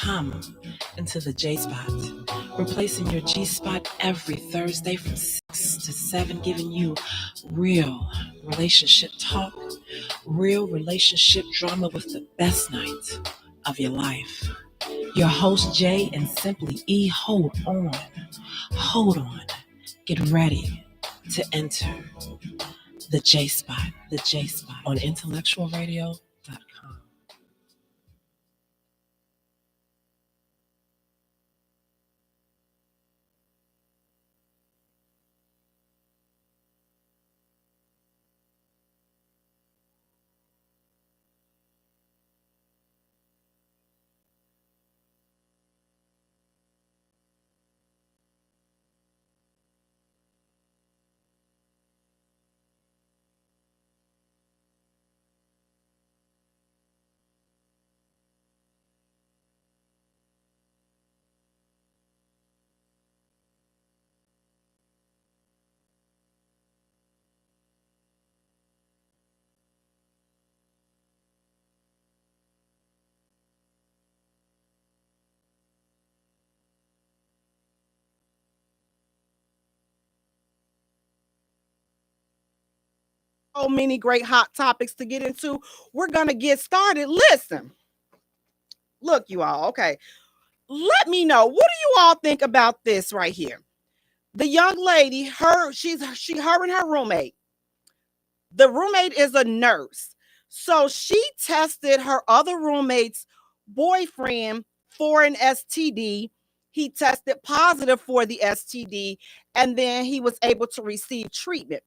Come into the Jaye Spot, replacing your G Spot every Thursday from 6 to 7, giving you real relationship talk, real relationship drama with the best night of your life. Your host, Jay and Simply E, hold on, get ready to enter the Jaye Spot on IntellectualRadio-Podcast. So many great hot topics to get into. We're going to get started. Listen, look, you all. Okay. Let me know. What do you all think about this right here? The young lady, her and her roommate. The roommate is a nurse. So she tested her other roommate's boyfriend for an STD. He tested positive for the STD, and then he was able to receive treatment.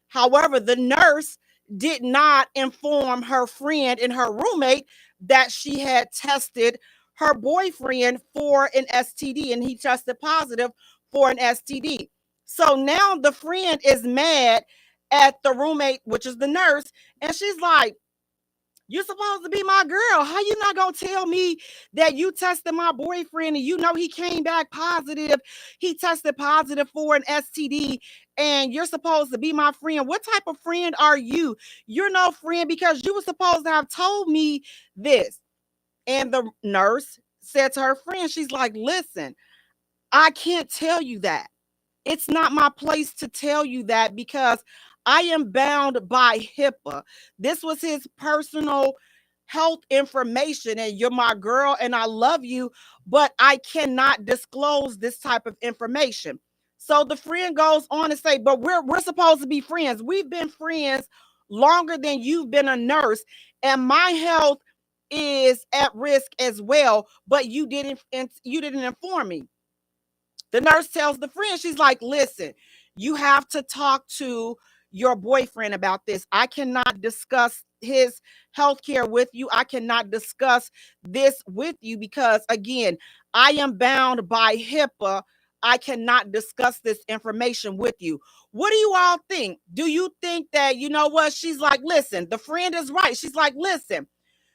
However, the nurse did not inform her friend and her roommate that she had tested her boyfriend for an STD, and he tested positive for an STD. So now the friend is mad at the roommate, which is the nurse, and she's like, "You're supposed to be my girl. How you not gonna tell me that you tested my boyfriend and you know he came back positive? He tested positive for an STD, and you're supposed to be my friend. What type of friend are you? You're no friend because you were supposed to have told me this." And the nurse said to her friend, she's like, "Listen, I can't tell you that. It's not my place to tell you that because I am bound by HIPAA. This was his personal health information, and you're my girl and I love you, but I cannot disclose this type of information." So the friend goes on to say, "But we're supposed to be friends. We've been friends longer than you've been a nurse, and my health is at risk as well, but you didn't inform me." The nurse tells the friend, she's like, "Listen, you have to talk to your boyfriend about this. I cannot discuss his health care with you. I cannot discuss this with you because, again, I am bound by HIPAA. I cannot discuss this information with you." What do you all think? Do you think that, you know what? She's like, "Listen, the friend is right." She's like, "Listen,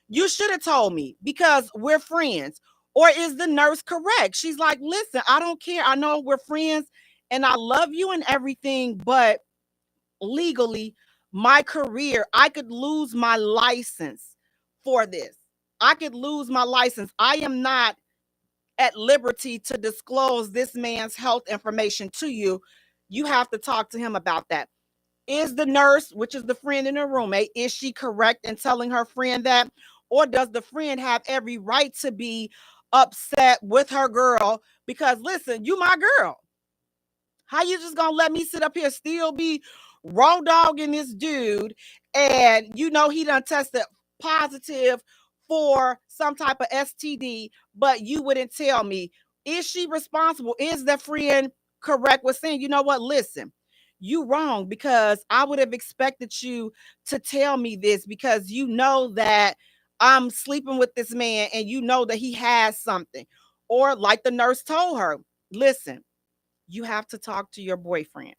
you should have told me because we're friends." Or is the nurse correct? She's like, "Listen, I don't care. I know we're friends and I love you and everything, but legally, my career, I could lose my license for this. I could lose my license. I am not at liberty to disclose this man's health information to you. You have to talk to him about that." Is the nurse, which is the friend and her roommate, is she correct in telling her friend that? Or does the friend have every right to be upset with her girl? Because listen, you my girl. How you just gonna let me sit up here still be raw dogging this dude, and you know he done tested positive for some type of STD, but you wouldn't tell me? Is she responsible? Is the friend correct with saying, "You know what, listen, you wrong because I would have expected you to tell me this because you know that I'm sleeping with this man and you know that he has something." Or like the nurse told her, "Listen, you have to talk to your boyfriend.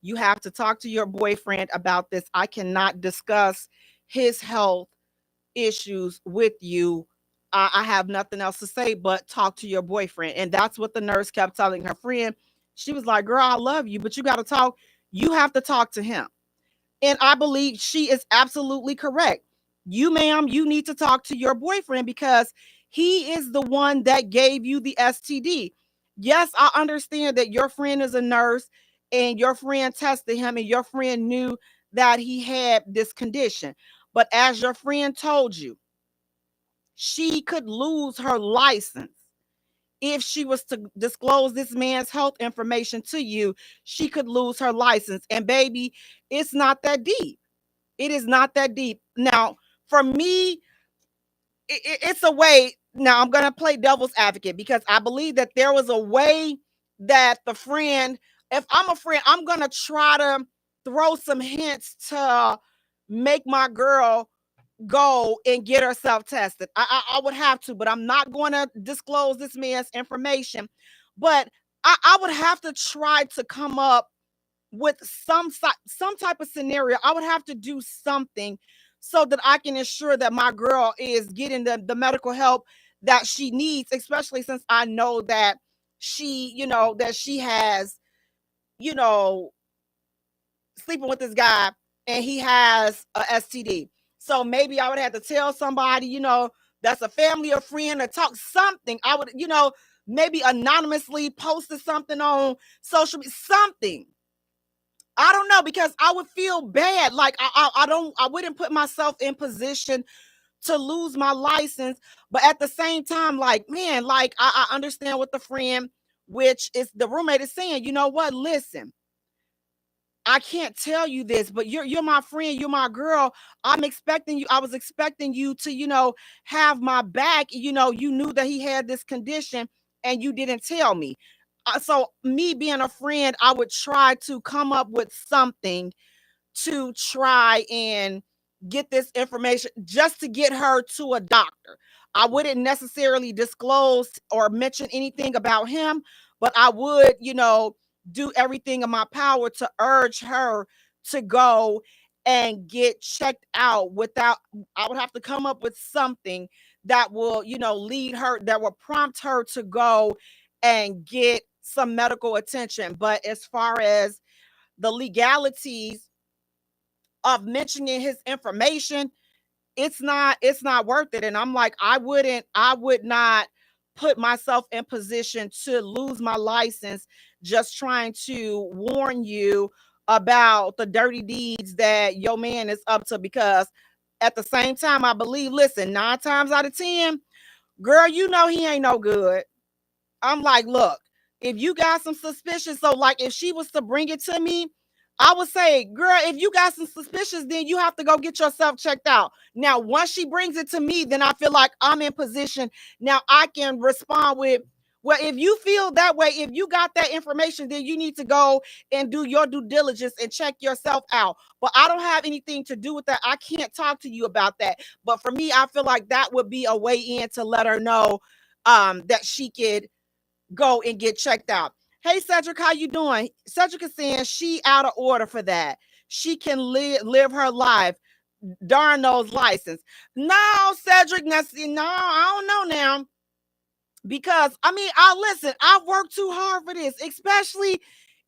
You have to talk to your boyfriend about this. I cannot discuss his health issues with you. I have nothing else to say but talk to your boyfriend." And that's what the nurse kept telling her friend. She was like, "Girl, I love you, but you got to talk. You have to talk to him." And I believe she is absolutely correct. You, ma'am, you need to talk to your boyfriend because he is the one that gave you the STD. Yes, I understand that your friend is a nurse and your friend tested him and your friend knew that he had this condition. But as your friend told you, she could lose her license if she was to disclose this man's health information to you. She could lose her license. And baby, it's not that deep. It is not that deep. Now, for me, it's a way. Now I'm going to play devil's advocate because I believe that there was a way that the friend, if I'm a friend, I'm going to try to throw some hints to make my girl go and get herself tested. I would have to, but I'm not going to disclose this man's information. But I would have to try to come up with some type of scenario. I would have to do something so that I can ensure that my girl is getting the medical help that she needs, especially since I know that she has, you know, sleeping with this guy and he has a STD. So maybe I would have to tell somebody, that's a family or friend or talk something. I would, maybe anonymously posted something on social media, something. I don't know, because I would feel bad. Like I wouldn't put myself in position to lose my license. But at the same time, like, man, like I understand what the friend, which is the roommate, is saying. You know what? Listen, I can't tell you this, but you're my friend, you're my girl. I was expecting you to, have my back. You knew that he had this condition and you didn't tell me. So me being a friend, I would try to come up with something to try and get this information just to get her to a doctor. I wouldn't necessarily disclose or mention anything about him, but I would, do everything in my power to urge her to go and get checked out. Without, I would have to come up with something that will, lead her, that will prompt her to go and get some medical attention. But as far as the legalities of mentioning his information, it's not worth it. And I'm like, I would not put myself in position to lose my license just trying to warn you about the dirty deeds that your man is up to. Because at the same time, I believe, listen, 9 times out of 10, girl, he ain't no good. I'm like, look, if you got some suspicion, so like if she was to bring it to me, I would say, girl, if you got some suspicions, then you have to go get yourself checked out. Now, once she brings it to me, then I feel like I'm in position. Now I can respond with, well, if you feel that way, if you got that information, then you need to go and do your due diligence and check yourself out. But I don't have anything to do with that. I can't talk to you about that. But for me, I feel like that would be a way in to let her know that she could go and get checked out. Hey Cedric, how you doing? Cedric is saying she out of order for that. She can live her life. Darn those license. No, Cedric, no, I don't know now. Because I listen, I've worked too hard for this, especially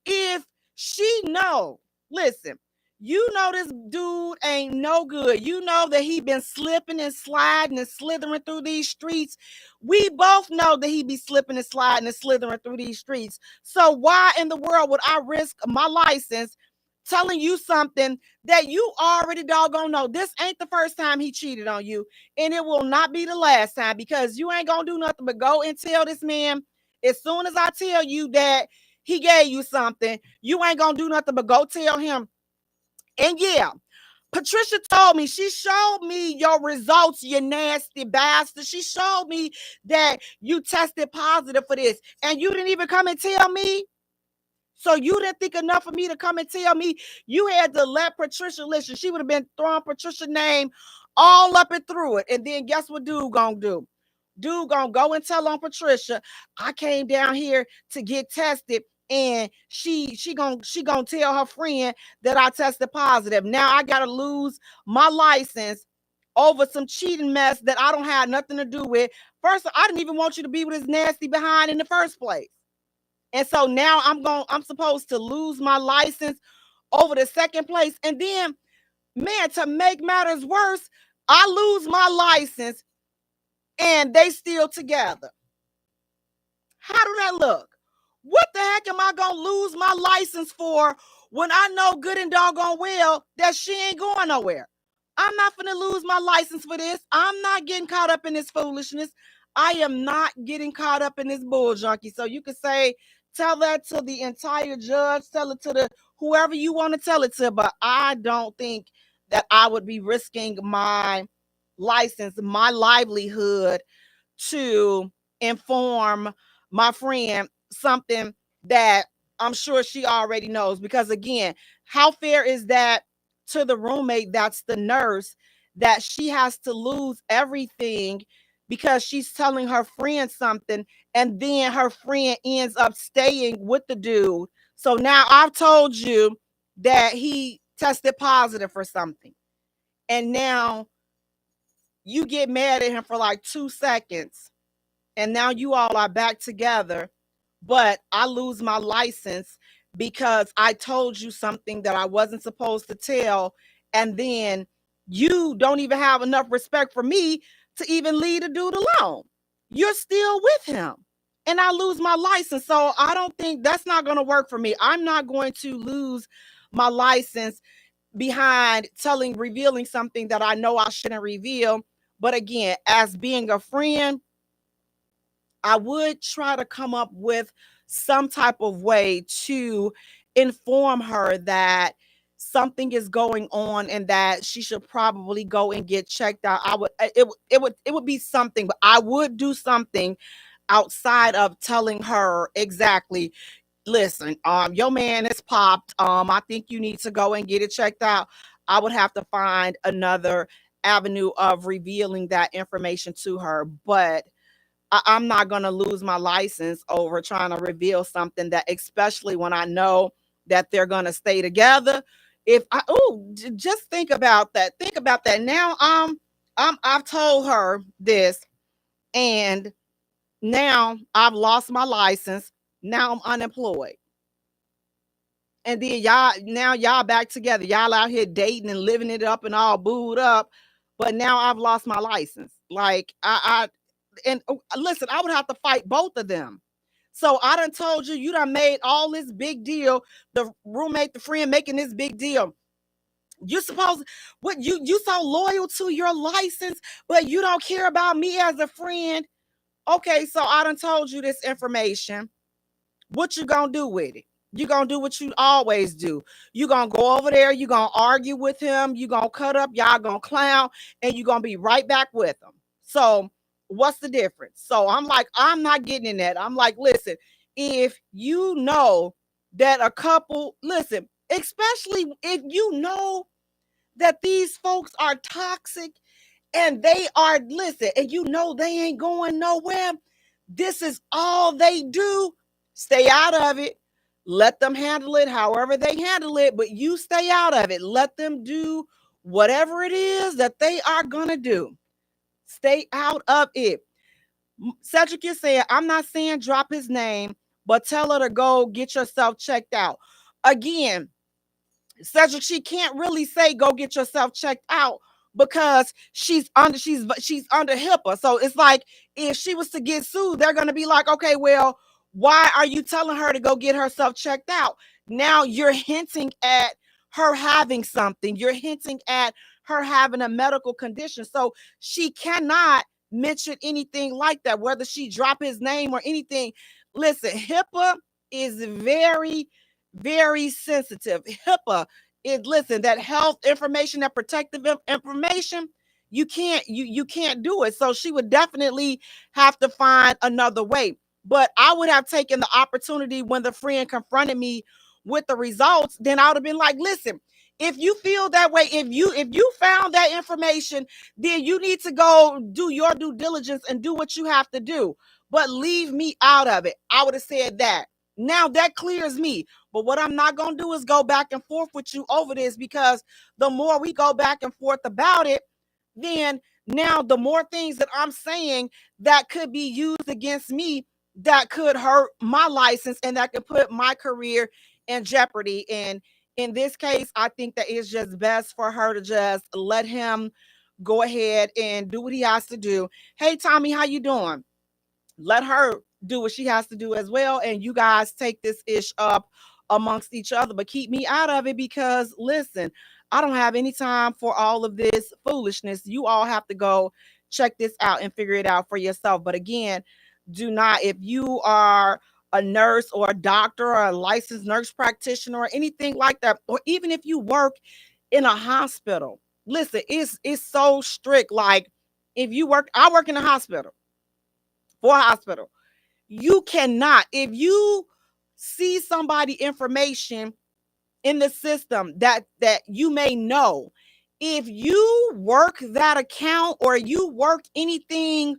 if she know. Listen, this dude ain't no good. You know that he been slipping and sliding and slithering through these streets. We both know that he be slipping and sliding and slithering through these streets. So why in the world would I risk my license telling you something that you already doggone know? This ain't the first time he cheated on you, and it will not be the last time, because you ain't gonna do nothing but go and tell this man. As soon as I tell you that he gave you something, you ain't gonna do nothing but go tell him. And yeah, Patricia told me, she showed me your results, you nasty bastard. She showed me that you tested positive for this, and you didn't even come and tell me. So you didn't think enough of me to come and tell me. You had to let Patricia listen. She would have been throwing Patricia's name all up and through it. And then guess what dude gonna do? Dude gonna go and tell on Patricia, I came down here to get tested, and she gonna tell her friend that I tested positive. Now I gotta lose my license over some cheating mess that I don't have nothing to do with. First, I didn't even want you to be with his nasty behind in the first place. And so now I'm supposed to lose my license over the second place. And then, man, to make matters worse, I lose my license and they still together. How do that look? What the heck am I gonna lose my license for when I know good and doggone well that she ain't going nowhere? I'm not gonna lose my license for this. I'm not getting caught up in this foolishness. I am not getting caught up in this bull junkie. So you could say, tell that to the entire judge, tell it to the whoever you want to tell it to, but I don't think that I would be risking my license, my livelihood to inform my friend something that I'm sure she already knows. Because again, how fair is that to the roommate that's the nurse, that she has to lose everything because she's telling her friend something and then her friend ends up staying with the dude. So now I've told you that he tested positive for something. And now you get mad at him for like 2 seconds and now you all are back together, but I lose my license because I told you something that I wasn't supposed to tell, and then you don't even have enough respect for me to even leave the dude alone. You're still with him, and I lose my license. So I don't think that's not going to work for me. I'm not going to lose my license behind revealing something that I know I shouldn't reveal. But again, as being a friend, I would try to come up with some type of way to inform her that something is going on and that she should probably go and get checked out. It would be something, but I would do something outside of telling her exactly, listen, your man is popped. I think you need to go and get it checked out. I would have to find another avenue of revealing that information to her, but I'm not going to lose my license over trying to reveal something that, especially when I know that they're going to stay together. Just think about that. Think about that. Now I've told her this, and now I've lost my license. Now I'm unemployed. And then y'all back together. Y'all out here dating and living it up and all booed up. But now I've lost my license. Like listen, I would have to fight both of them. So I done told you done made all this big deal. The roommate, the friend making this big deal. You suppose what you so loyal to your license, but you don't care about me as a friend. Okay, so I done told you this information. What you gonna do with it? You gonna do what you always do. You gonna go over there, you gonna argue with him, you gonna cut up, y'all gonna clown, and you gonna be right back with him. So what's the difference? So I'm like, I'm not getting in that. I'm like, listen, if you know that a couple, listen, especially if you know that these folks are toxic and they are, listen, and you know they ain't going nowhere, this is all they do, stay out of it. Let them handle it however they handle it, but you stay out of it. Let them do whatever it is that they are going to do. Stay out of it. Cedric is saying, I'm not saying drop his name, but tell her to go get yourself checked out. Again, Cedric, she can't really say go get yourself checked out because she's under HIPAA. So it's like if she was to get sued, they're going to be like, okay, well, why are you telling her to go get herself checked out? Now you're hinting at her having something. You're hinting at her having a medical condition. So she cannot mention anything like that, whether she drop his name or anything. Listen, HIPAA is very, very sensitive. HIPAA is, listen, that health information, that protective information, you can't do it. So she would definitely have to find another way. But I would have taken the opportunity when the friend confronted me with the results, then I would have been like, listen, if you feel that way, if you found that information, then you need to go do your due diligence and do what you have to do. But leave me out of it. I would have said that. Now that clears me. But what I'm not going to do is go back and forth with you over this, because the more we go back and forth about it, then now the more things that I'm saying that could be used against me, that could hurt my license and that could put my career in jeopardy. And in this case, I think that it's just best for her to just let him go ahead and do what he has to do. Hey, Tommy, how you doing? Let her do what she has to do as well. And you guys take this ish up amongst each other, but keep me out of it because listen, I don't have any time for all of this foolishness. You all have to go check this out and figure it out for yourself. But again, do not, if you are a nurse or a doctor or a licensed nurse practitioner or anything like that, or even if you work in a hospital, listen, it's so strict. Like if you work, I work in a hospital, for a hospital. You cannot, if you see somebody information in the system that you may know, if you work that account or you work anything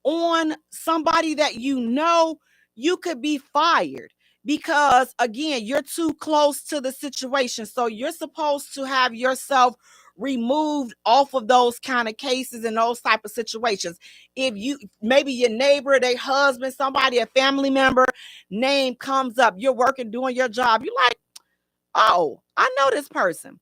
on somebody that you know, you could be fired because again, you're too close to the situation. So you're supposed to have yourself removed off of those kind of cases and those type of situations. If you, maybe your neighbor, their husband, somebody, a family member name comes up, you're working, doing your job, you're like, oh, I know this person.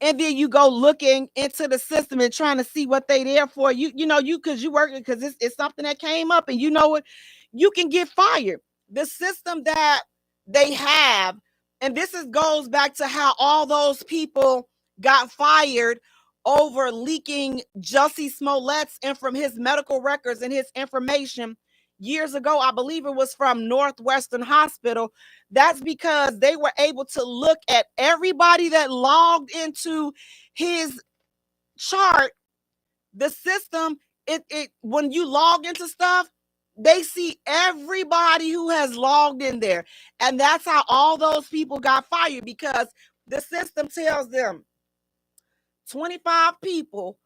And then you go looking into the system and trying to see what they there for. You know, you because you working because it's something that came up and you know what, you can get fired. The system that they have, and this is goes back to how all those people got fired over leaking Jussie Smollett's and from his medical records and his information years ago. I believe it was from Northwestern Hospital. That's because they were able to look at everybody that logged into his chart. The system, it when you log into stuff, they see everybody who has logged in there. And that's how all those people got fired because the system tells them 25 people,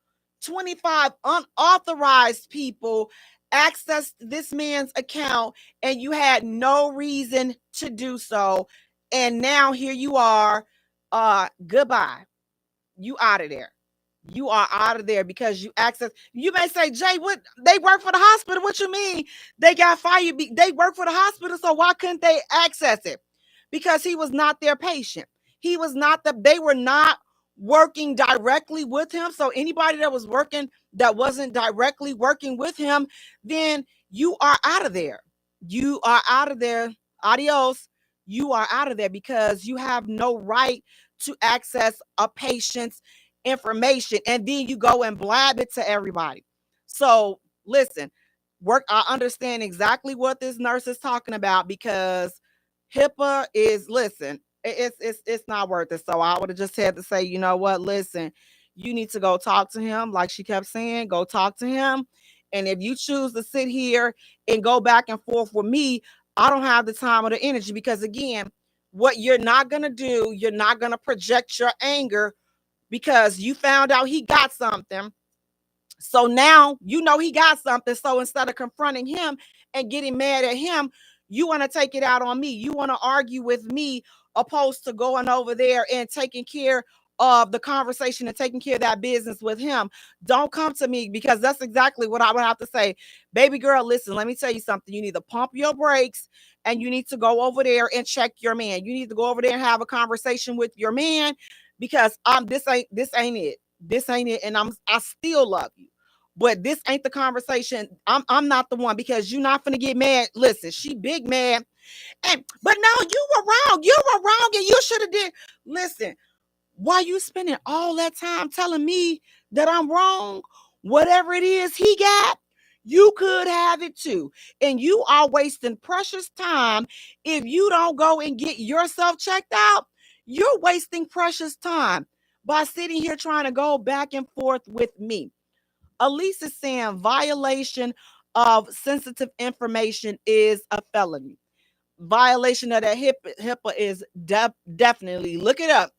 25 unauthorized people accessed this man's account and you had no reason to do so. And now here you are. Goodbye. You out of there. You are out of there because you access. You may say, Jay, what? They work for the hospital. What you mean? They got fired. They work for the hospital. So why couldn't they access it? Because he was not their patient. He was not they were not working directly with him. So anybody that was working that wasn't directly working with him, then you are out of there. You are out of there. Adios. You are out of there because you have no right to access a patient's information. And then you go and blab it to everybody. So listen, I understand exactly what this nurse is talking about because HIPAA is, listen, it's not worth it. So I would have just had to say, you know what, listen, you need to go talk to him. Like she kept saying, go talk to him. And if you choose to sit here and go back and forth with me, I don't have the time or the energy because again, what you're not going to do, you're not going to project your anger because you found out he got something. So now you know he got something. So instead of confronting him and getting mad at him, you want to take it out on me. You want to argue with me opposed to going over there and taking care of the conversation and taking care of that business with him. Don't come to me because that's exactly what I would have to say. Baby girl, listen, let me tell you something. You need to pump your brakes and you need to go over there and check your man. You need to go over there and have a conversation with your man because this ain't it. This ain't it. And I still love you. But this ain't the conversation. I'm not the one because you're not gonna get mad. Listen, she big mad. But no, you were wrong. You were wrong, and you should have did. Listen, why you spending all that time telling me that I'm wrong? Whatever it is he got, you could have it too. And you are wasting precious time if you don't go and get yourself checked out. You're wasting precious time by sitting here trying to go back and forth with me. Elise is saying violation of sensitive information is a felony. Violation of that HIPAA is definitely, look it up.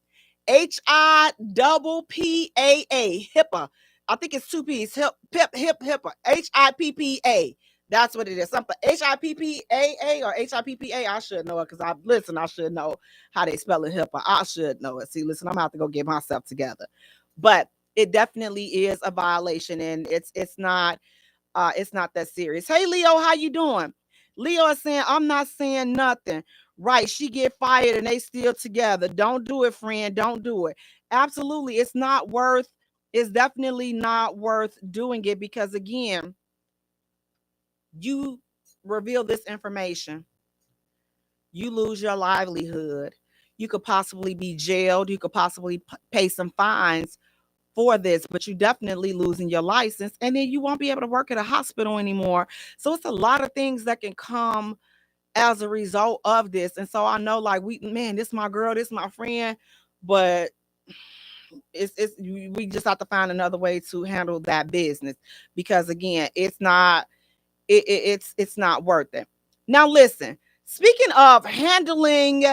HIPPAA, HIPAA. I think it's two P's. HIPAA. HIPPA. That's what it is. Something HIPPAA or HIPPA. I should know it because I should know how they spell it. HIPAA. I should know it. See, listen, I'm gonna have to go get myself together. But it definitely is a violation, and it's not that serious. Hey Leo, how you doing? Leo is saying, I'm not saying nothing. Right, she get fired and they still together. Don't do it, friend. Don't do it. Absolutely, it's not worth It's definitely not worth doing it because, again, you reveal this information, you lose your livelihood. You could possibly be jailed. You could possibly pay some fines for this, but you definitely losing your license, and then you won't be able to work at a hospital anymore. So it's a lot of things that can come as a result of this. And so I know, like, this my girl, this my friend, but we just have to find another way to handle that business because, again, it's not worth it. Now listen, speaking of handling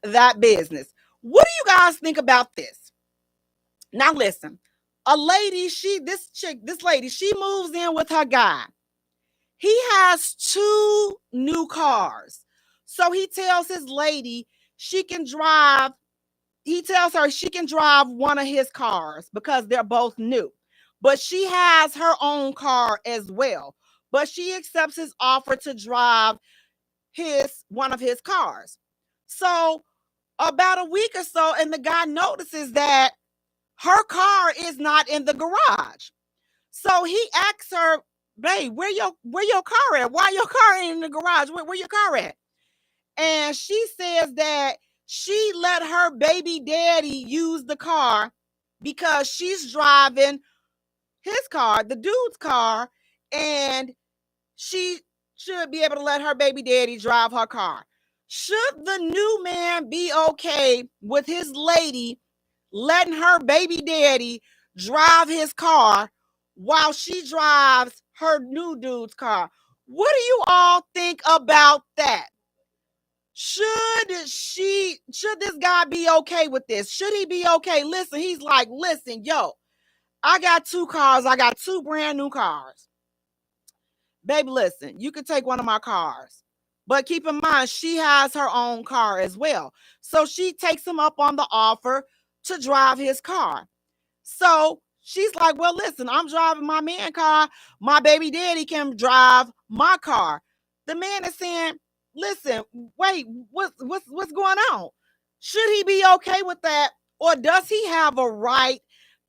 that business, what do you guys think about this? Now listen, a lady, this lady, she moves in with her guy. He has 2 new cars. So he tells his lady she can drive, he tells her she can drive one of his cars because they're both new. But she has her own car as well. But she accepts his offer to drive one of his cars. So about a week or so, and the guy notices that her car is not in the garage. So he asks her, babe, where your car at? Why your car ain't in the garage? Where your car at? And she says that she let her baby daddy use the car because she's driving his car, the dude's car, and she should be able to let her baby daddy drive her car. Should the new man be okay with his lady letting her baby daddy drive his car while she drives her new dude's car? What do you all think about that? Should this guy be okay with this? Should he be okay? Listen, he's like, listen, yo, I got 2 cars. I got 2 brand new cars. Baby, listen, you can take one of my cars. But keep in mind, she has her own car as well. So she takes him up on the offer to drive his car. So she's like, well, listen, I'm driving my man car. My baby daddy can drive my car. The man is saying, listen, wait, what's going on? Should he be okay with that? Or does he have a right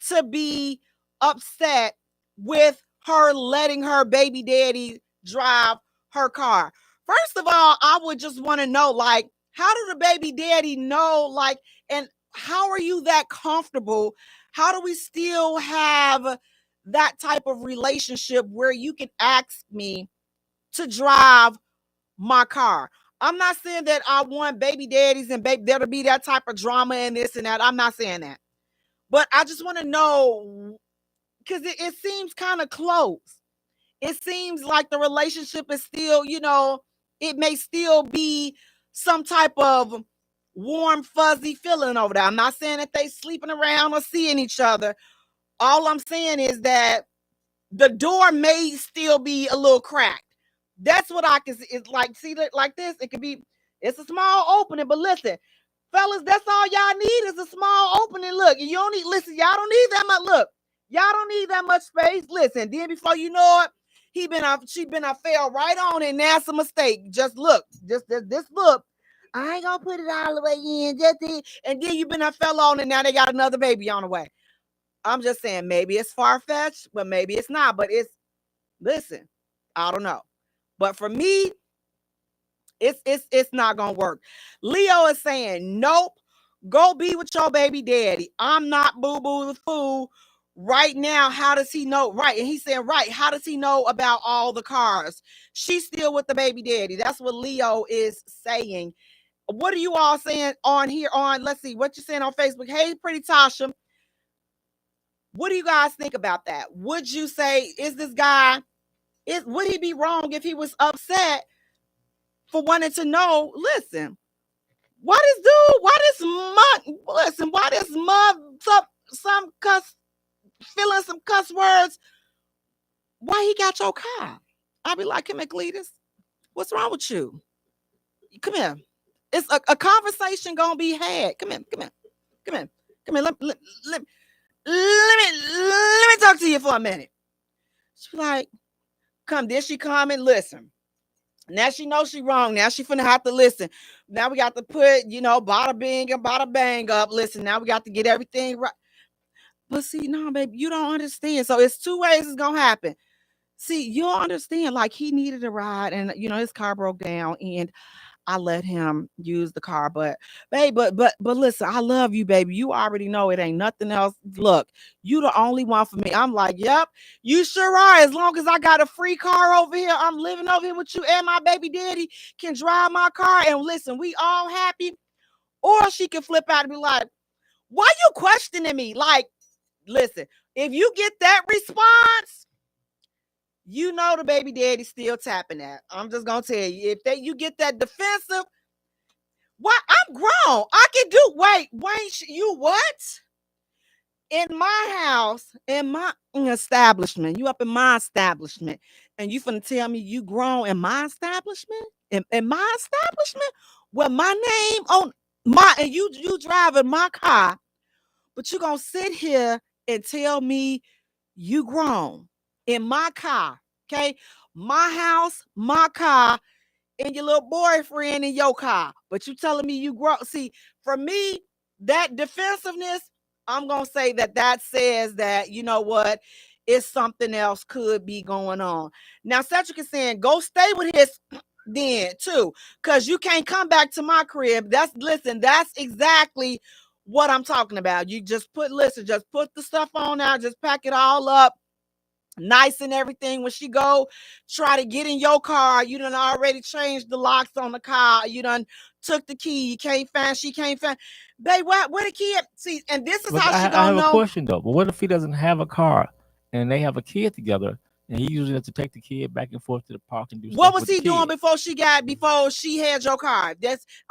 to be upset with her letting her baby daddy drive her car? First of all, I would just want to know, like, how do the baby daddy know, like, and how are you that comfortable? How do we still have that type of relationship where you can ask me to drive my car? I'm not saying that I want baby daddies and there'll be that type of drama and this and that. I'm not saying that. But I just want to know, because it seems kind of close. It seems like the relationship is still, it may still be some type of warm, fuzzy feeling over there. I'm not saying that they sleeping around or seeing each other. All I'm saying is that the door may still be a little cracked. That's what I can see. It's like, see, like this, it's a small opening, but listen, fellas, that's all y'all need is a small opening. Look, y'all don't need that much. Look, y'all don't need that much space. Listen, then before you know it, she fell right on it, and that's a mistake. Just look, just this look. I ain't gonna put it all the way in, and then you fell on it. Now they got another baby on the way. I'm just saying, maybe it's far-fetched, but maybe it's not. But listen, I don't know. But for me, it's not gonna work. Leo is saying, nope, go be with your baby daddy. I'm not boo-boo the fool. Right now, how does he know? Right. And he's saying, right, how does he know about all the cars? She's still with the baby daddy. That's what Leo is saying. What are you all saying on here? Let's see what you're saying on Facebook. Hey, pretty Tasha. What do you guys think about that? Would you say, would he be wrong if he was upset for wanting to know? Listen, why this mud some cuss feeling some cuss words? Why he got your car? I'll be like, come here, Cletus. What's wrong with you? Come here. It's a conversation gonna be had. Come here. Let me talk to you for a minute. She's like, come. Did she come and listen? Now she knows she wrong. Now she finna have to listen. Now we got to put, bada bing and bada bang up. Listen, now we got to get everything right. But see, no, baby, you don't understand. So it's two ways it's gonna happen. See, you don't understand. Like he needed a ride, and his car broke down, and I let him use the car. But babe, but listen, I love you, baby. You already know it ain't nothing else. Look, you the only one for me. I'm like, yep, you sure are. As long as I got a free car over here, I'm living over here with you, and my baby daddy can drive my car. And listen, we all happy. Or she can flip out and be like, why you questioning me? Like, listen, if you get that response, you know the baby daddy still tapping that. I'm just gonna tell you, if you get that defensive, why I'm grown. I can do wait, you what? In my house, in my establishment, you up in my establishment, and you finna tell me you grown in my establishment? In my establishment? Well, my name on my and you driving my car, but you gonna sit here and tell me you grown in my car, okay? My house, my car, and your little boyfriend in your car. But you telling me you grown. See, for me, that defensiveness, I'm gonna say that says that, you know what, it's something else could be going on. Now, Cedric is saying, go stay with his then too, because you can't come back to my crib. That's exactly what I'm talking about. You just put the stuff on now, just pack it all up nice and everything. When she go try to get in your car, you done already changed the locks on the car. You done took the key. She can't find. Babe, where the key at? See, and this is But how she I gonna have a know. question though. But what if he doesn't have a car and they have a kid together, and he usually has to take the kid back and forth to the park and do What stuff was with the he doing kid? before she had your car?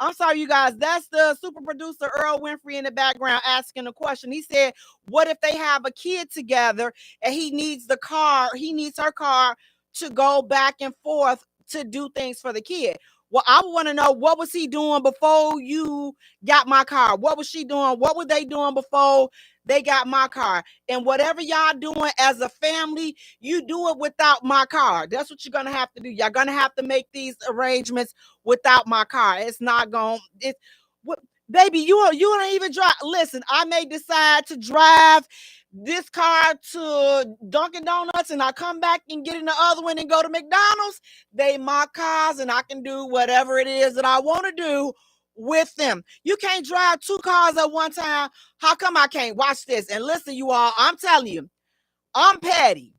I'm sorry, you guys. That's the super producer Earl Winfrey in the background asking a question. He said, "What if they have a kid together and he needs the car? He needs her car to go back and forth to do things for the kid." Well, I want to know, what was he doing before you got my car? What was she doing? What were they doing before they got my car? And whatever y'all doing as a family, you do it without my car. That's what you're gonna have to do. You're gonna have to make these arrangements without my car. It's not gonna. It's what, baby. You don't even drive. Listen, I may decide to drive this car to Dunkin' Donuts, and I come back and get in the other one and go to McDonald's. They my cars, and I can do whatever it is that I want to do with them. You can't drive two cars at one time. How come I can't? Watch this and listen, you all. I'm telling you, I'm petty.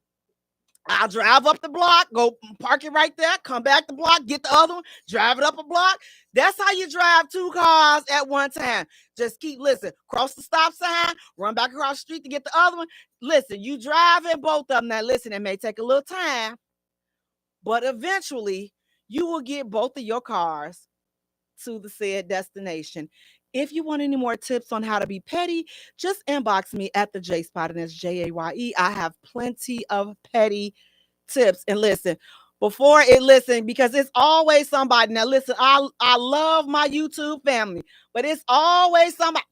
I'll drive up the block, go park it right there, come back the block, get the other one, drive it up a block. That's how you drive two cars at one time. Just keep listen, cross the stop sign, run back across the street to get the other one. Listen, you driving both of them. Now, listen, it may take a little time, but eventually you will get both of your cars to the said destination. If you want any more tips on how to be petty, just inbox me at the Jaye Spot, and that's Jaye. I have plenty of petty tips. And listen, because it's always somebody. Now listen, I love my YouTube family, but it's always somebody.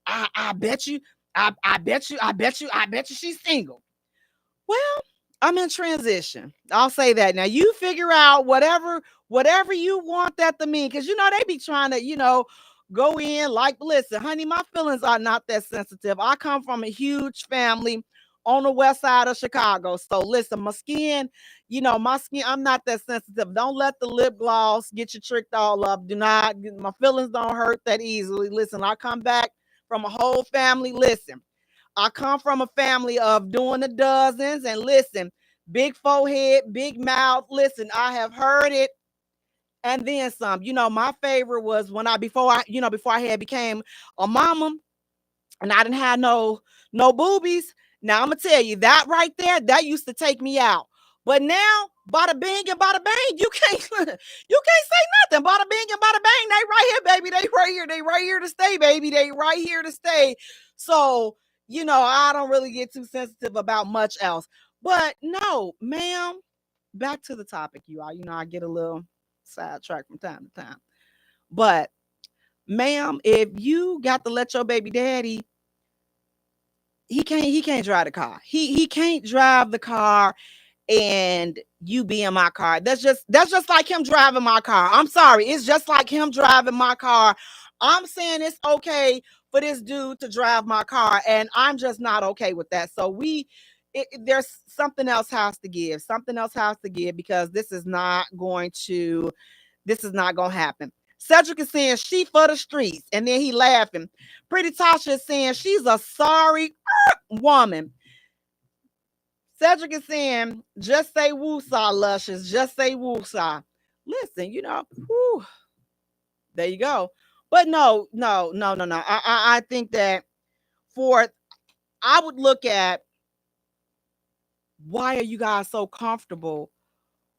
I bet you, I bet you she's single. Well, I'm in transition. I'll say that. Now you figure out whatever you want that to mean. Cause they be trying to, go in like, listen, honey, my feelings are not that sensitive. I come from a huge family on the west side of Chicago. So listen, my skin, I'm not that sensitive. Don't let the lip gloss get you tricked all up. My feelings don't hurt that easily. Listen, I come back from a whole family. Listen, I come from a family of doing the dozens, and listen, big forehead, big mouth. Listen, I have heard it and then some. My favorite was when before I had became a mama and I didn't have no boobies. Now I'm gonna tell you that right there, that used to take me out. But now, bada bing and bada bang, you can't you can't say nothing. Bada bing and bada bang, they right here, baby. They right here. They right here to stay, baby. They right here to stay. So, I don't really get too sensitive about much else. But no, ma'am, back to the topic, you all. I get a little sidetracked from time to time. But ma'am, if you got to let your baby daddy, he can't drive the car. He can't drive the car and you be in my car. That's just like him driving my car. I'm sorry. It's just like him driving my car. I'm saying it's okay for this dude to drive my car, and I'm just not okay with that. So there's something else has to give. Something else has to give, because this is not going to happen. Cedric is saying she for the streets, and then he laughing. Pretty Tasha is saying she's a sorry woman. Cedric is saying, just say woosah, luscious. Just say woosah. Listen, whew, there you go. But no. I think that I would look at, why are you guys so comfortable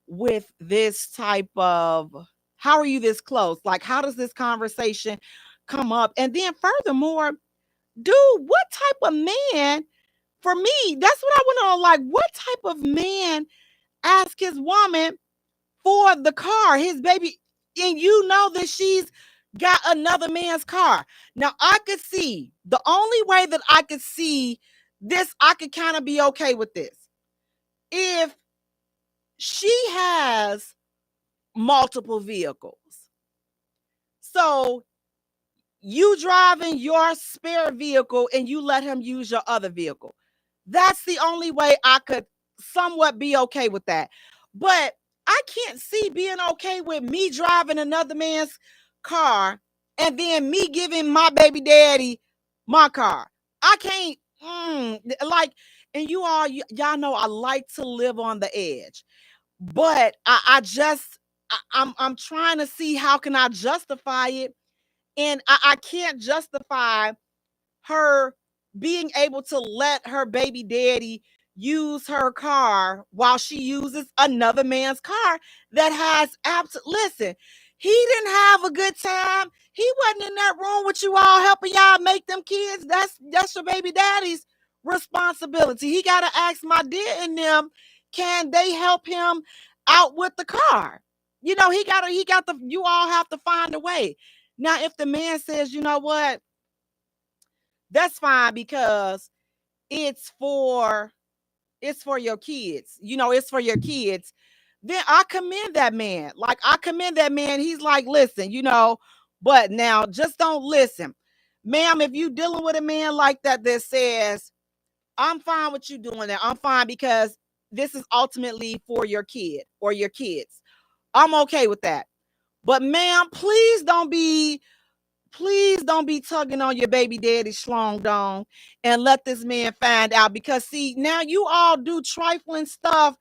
with this type of, how are you this close? Like, how does this conversation come up? And then furthermore, dude, what type of man, for me, that's what I want to know. Like, what type of man ask his woman for the car, his baby, and you know that she's got another man's car? Now, I could see, the only way that I could see this, I could kind of be okay with this. If she has multiple vehicles, so you driving your spare vehicle and you let him use your other vehicle, that's the only way I could somewhat be okay with that. But I can't see being okay with me driving another man's car and then me giving my baby daddy my car. I can't, like, and y'all know I like to live on the edge, but I'm trying to see how can I justify it, and I can't justify her being able to let her baby daddy use her car while she uses another man's car that has listen, he didn't have a good time. He wasn't in that room with you all helping y'all make them kids. That's your baby daddy's responsibility. He got to ask my dear and them, can they help him out with the car? He got to, you all have to find a way. Now, if the man says, you know what, that's fine, because it's for your kids. It's for your kids. Then I commend that man. He's like, listen, but now just don't listen. Ma'am, if you dealing with a man like that says, I'm fine with you doing that. I'm fine, because this is ultimately for your kid or your kids. I'm okay with that. But ma'am, please don't be tugging on your baby daddy schlong dong and let this man find out, because see, now you all do trifling stuff,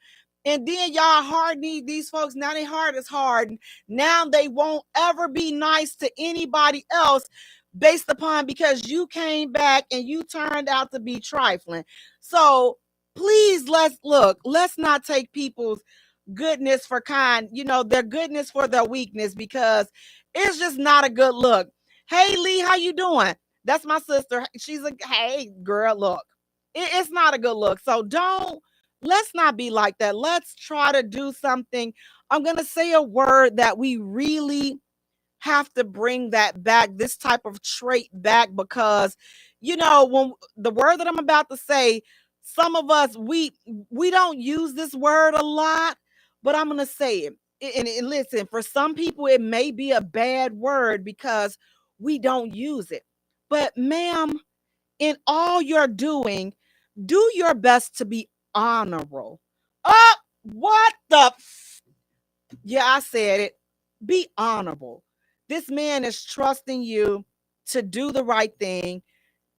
and then y'all hard need these folks. Now their heart is hardened. Now they won't ever be nice to anybody else based upon, because you came back and you turned out to be trifling. So please, let's not take people's goodness for kind, their goodness for their weakness, because it's just not a good look. Hey, Lee, how you doing? That's my sister. She's hey, girl, look. It's not a good look. So let's not be like that. Let's try to do something. I'm going to say a word that we really have to bring that back, this type of trait back, because, when the word that I'm about to say, some of us, we don't use this word a lot, but I'm going to say it. And listen, for some people, it may be a bad word because we don't use it. But ma'am, in all you're doing, do your best to be honorable. Oh, what the? Yeah, I said it. Be honorable. This man is trusting you to do the right thing.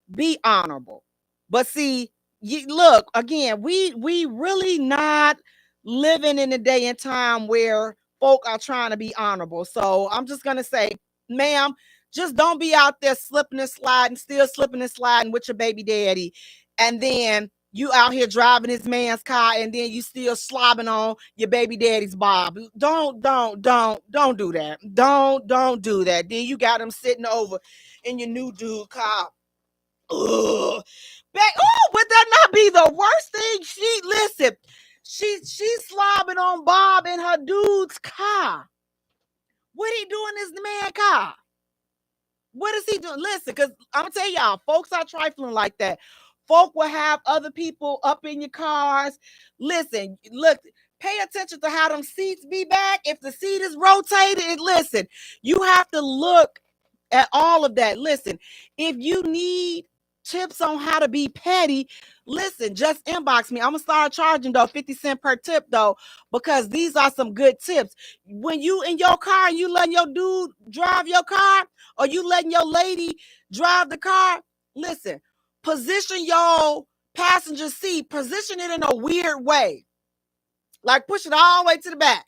Be honorable. But see, look, again, we really not living in a day and time where folk are trying to be honorable. So I'm just going to say, ma'am, just don't be out there still slipping and sliding with your baby daddy. And then you out here driving his man's car, and then you still slobbing on your baby daddy's bob. Don't do that. Don't do that. Then you got him sitting over in your new dude car. Ugh. Would that not be the worst thing? She's slobbing on Bob in her dude's car. What he doing in this man's car? What is he doing? Listen, because I'm gonna tell y'all, folks are trifling like that. Folk will have other people up in your cars. Listen, look, pay attention to how them seats be back. If the seat is rotated, listen, you have to look at all of that. Listen, if you need tips on how to be petty, listen, just inbox me. I'm gonna start charging though 50 cents per tip though, because these are some good tips. When you in your car and you letting your dude drive your car, or you letting your lady drive the car, listen, position your passenger seat, position it in a weird way, like push it all the way to the back.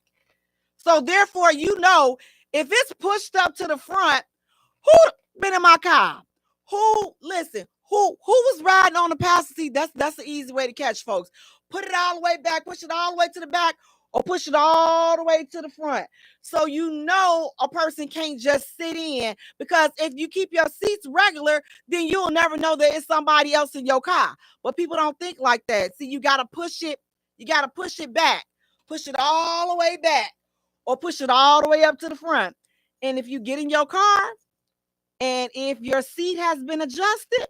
So therefore, you know, if it's pushed up to the front, who been in my car? Who, listen, who was riding on the passenger seat? That's the easy way to catch folks. Put it all the way back, push it all the way to the back, or push it all the way to the front. So you know a person can't just sit in, because if you keep your seats regular, then you'll never know that it's somebody else in your car. But people don't think like that. See, you gotta push it back. Push it all the way back, or push it all the way up to the front. And if you get in your car, and if your seat has been adjusted,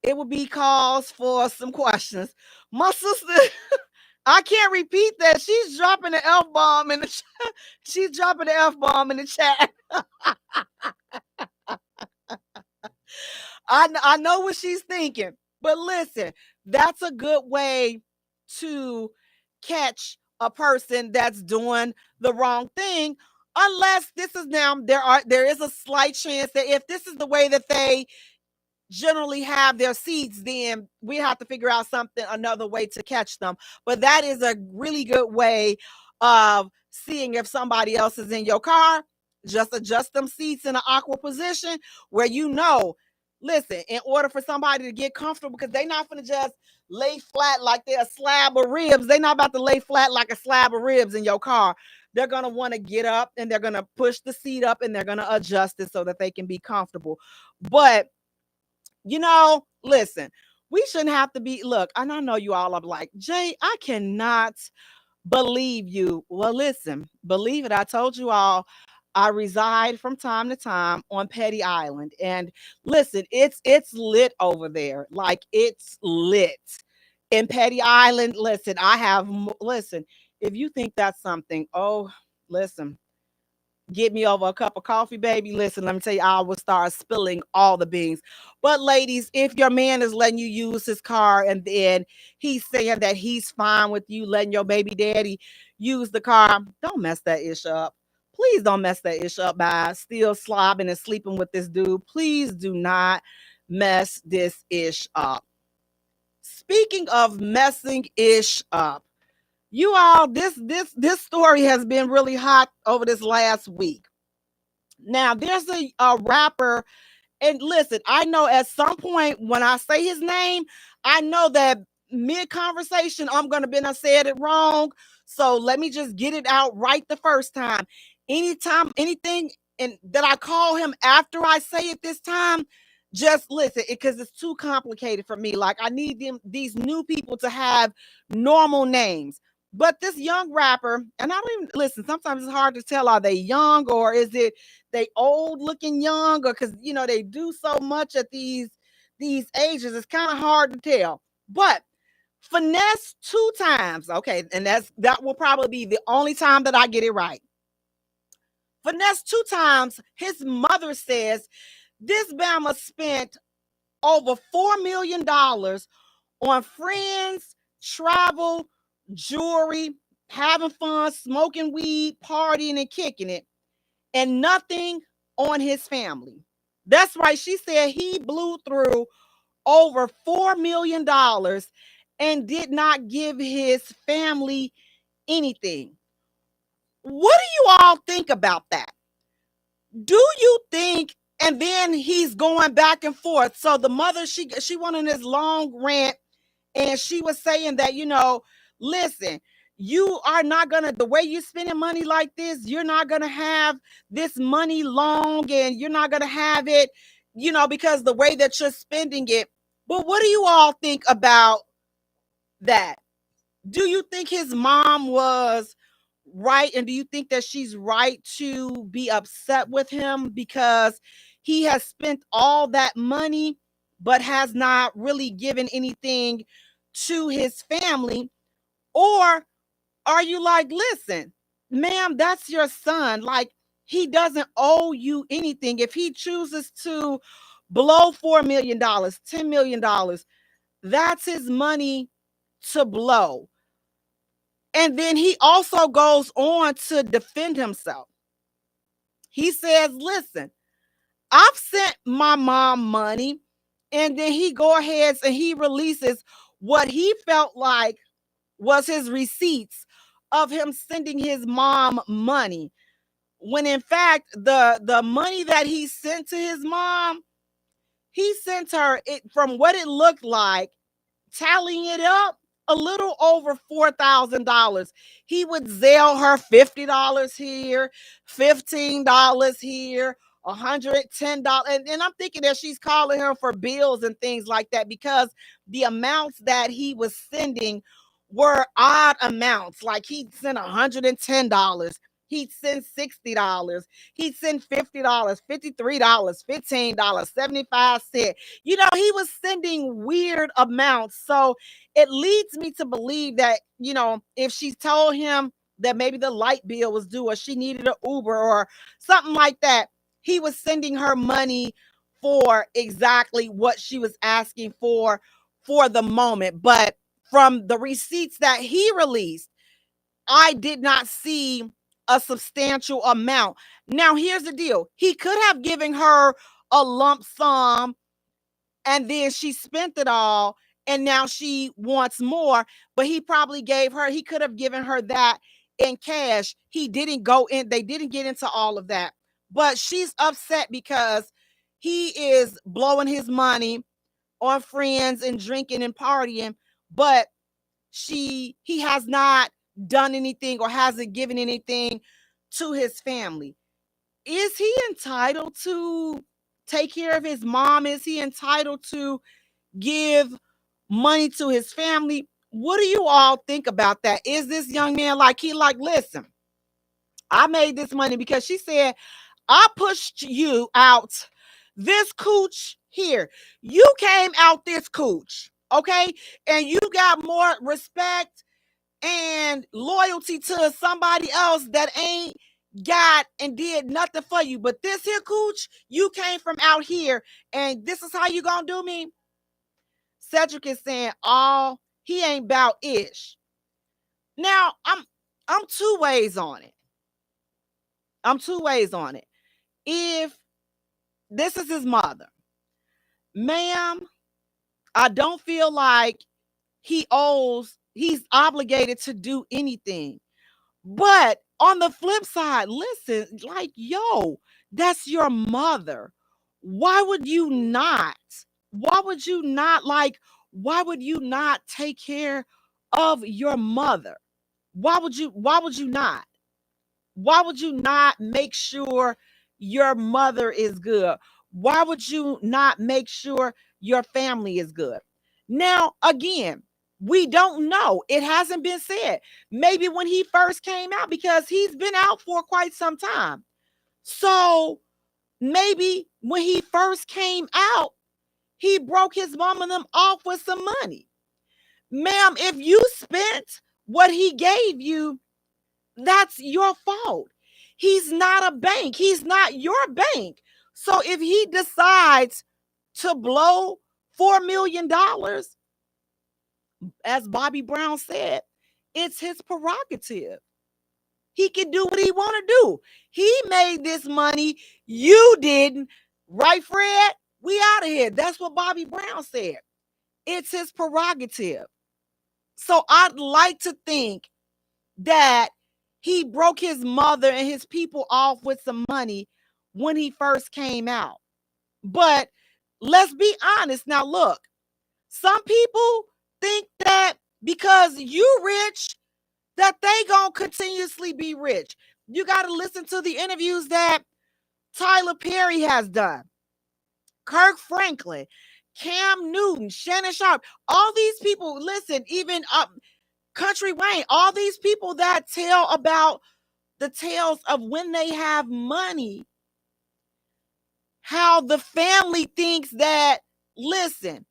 it will be cause for some questions. My sister, I can't repeat that. She's dropping the F-bomb in the chat. She's dropping the F-bomb in the chat. I know what she's thinking. But listen, that's a good way to catch a person that's doing the wrong thing, unless this is now, there is a slight chance that if this is the way that they generally have their seats, then we have to figure out another way to catch them. But that is a really good way of seeing if somebody else is in your car. Just adjust them seats in an awkward position where you know, listen, in order for somebody to get comfortable, because they're not going to just lay flat like they're a slab of ribs. They're not about to lay flat like a slab of ribs in your car. They're going to want to get up, and they're going to push the seat up, and they're going to adjust it so that they can be comfortable. But, you know, listen, we shouldn't have to be, look, and I know you all are like, Jay, I cannot believe you. Well, listen, believe it. I told you all, I reside from time to time on Petty Island, and listen, it's lit over there. Like, it's lit in Petty Island. Listen, listen, if you think that's something, oh, listen, get me over a cup of coffee, baby. Listen, let me tell you, I will start spilling all the beans. But ladies, if your man is letting you use his car, and then he's saying that he's fine with you letting your baby daddy use the car, don't mess that ish up. Please don't mess that ish up by still slobbing and sleeping with this dude. Please do not mess this ish up. Speaking of messing ish up, you all, this story has been really hot over this last week. Now, there's a rapper, and listen, I know at some point when I say his name, I know that mid-conversation, I'm going to be, I said it wrong. So let me just get it out right the first time. Anytime, anything that I call him after I say it this time, just listen, because it's too complicated for me. Like, I need these new people to have normal names. But this young rapper, and I don't even, listen, sometimes it's hard to tell, are they young, or is it they old looking young, or because, you know, they do so much at these ages, it's kind of hard to tell. But finesse 2 times, okay, and that will probably be the only time that I get it right. Finesse 2 times, his mother says this Bama spent over $4 million on friends, travel, jewelry, having fun, smoking weed, partying, and kicking it, and nothing on his family. That's right. She said he blew through over $4 million and did not give his family anything. What do you all think about that? Do you think, and then he's going back and forth. So the mother, she went on this long rant, and she was saying that, you know, listen, you are not going to, the way you're spending money like this, you're not going to have this money long, and you're not going to have it, you know, because the way that you're spending it. But what do you all think about that? Do you think his mom was right? And do you think that she's right to be upset with him because he has spent all that money, but has not really given anything to his family? Or are you like, listen, ma'am, that's your son. Like, he doesn't owe you anything. If he chooses to blow $4 million, $10 million, that's his money to blow. And then he also goes on to defend himself. He says, listen, I've sent my mom money. And then he go ahead and he releases what he felt like was his receipts of him sending his mom money. When in fact, the money that he sent to his mom, he sent her it from what it looked like, tallying it up, a little over $4,000. He would Zelle her $50 here, $15 here, $110. And I'm thinking that she's calling her for bills and things like that, because the amounts that he was sending were odd amounts. Like he'd send $110. He'd send $60. He'd send $50, $53, $15, 75 cents. You know, he was sending weird amounts. So it leads me to believe that, you know, if she told him that maybe the light bill was due or she needed an Uber or something like that, he was sending her money for exactly what she was asking for the moment. But from the receipts that he released, I did not see a substantial amount. Now, here's the deal. He could have given her a lump sum and then she spent it all and now she wants more, but he probably he could have given her that in cash. They didn't get into all of that, but she's upset because he is blowing his money on friends and drinking and partying, but he has not done anything or hasn't given anything to his family. Is he entitled to take care of his mom? Is he entitled to give money to his family? What do you all think about that? Is this young man listen, I made this money because she said, I pushed you out this cooch here. You came out this cooch, okay? And you got more respect and loyalty to somebody else that ain't got and did nothing for you. But this here cooch, you came from out here, and this is how you gonna do me? Cedric is saying, oh, he ain't about ish. Now, I'm two ways on it. If this is his mother, ma'am, I don't feel like he's obligated to do anything. But on the flip side, listen, that's your mother. Why would you not take care of your mother? Why would you not? Why would you not make sure your mother is good? Why would you not make sure your family is good? Now, again, we don't know. It hasn't been said. Maybe when he first came out, because he's been out for quite some time. So maybe when he first came out, he broke his mom and them off with some money. Ma'am, if you spent what he gave you, that's your fault. He's not a bank. He's not your bank. So if he decides to blow $4 million, as Bobby Brown said, it's his prerogative. He can do what he want to do. He made this money. You didn't. Right, Fred? We out of here. That's what Bobby Brown said. It's his prerogative. So I'd like to think that he broke his mother and his people off with some money when he first came out. But let's be honest. Now, look, some people think that because you rich, that they gonna continuously be rich. You got to listen to the interviews that Tyler Perry has done, Kirk Franklin, Cam Newton, Shannon Sharp, all these people. Listen, even Country Wayne, all these people that tell about the tales of when they have money, how the family thinks that, listen,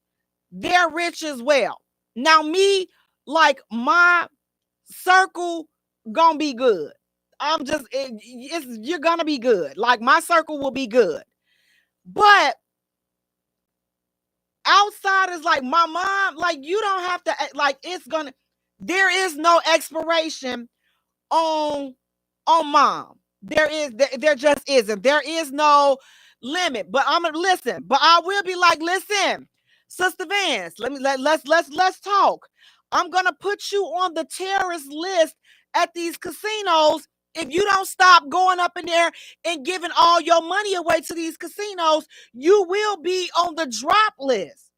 they're rich as well. Now, me, like, my circle gonna be good. you're gonna be good. Like my circle will be good. But outsiders like my mom, like you don't have to like there is no expiration on mom. There just isn't. There is no limit. But I'm gonna listen. But I will be like, listen, Sister Vance, let's talk. I'm gonna put you on the terrorist list at these casinos. If you don't stop going up in there and giving all your money away to these casinos, you will be on the drop list.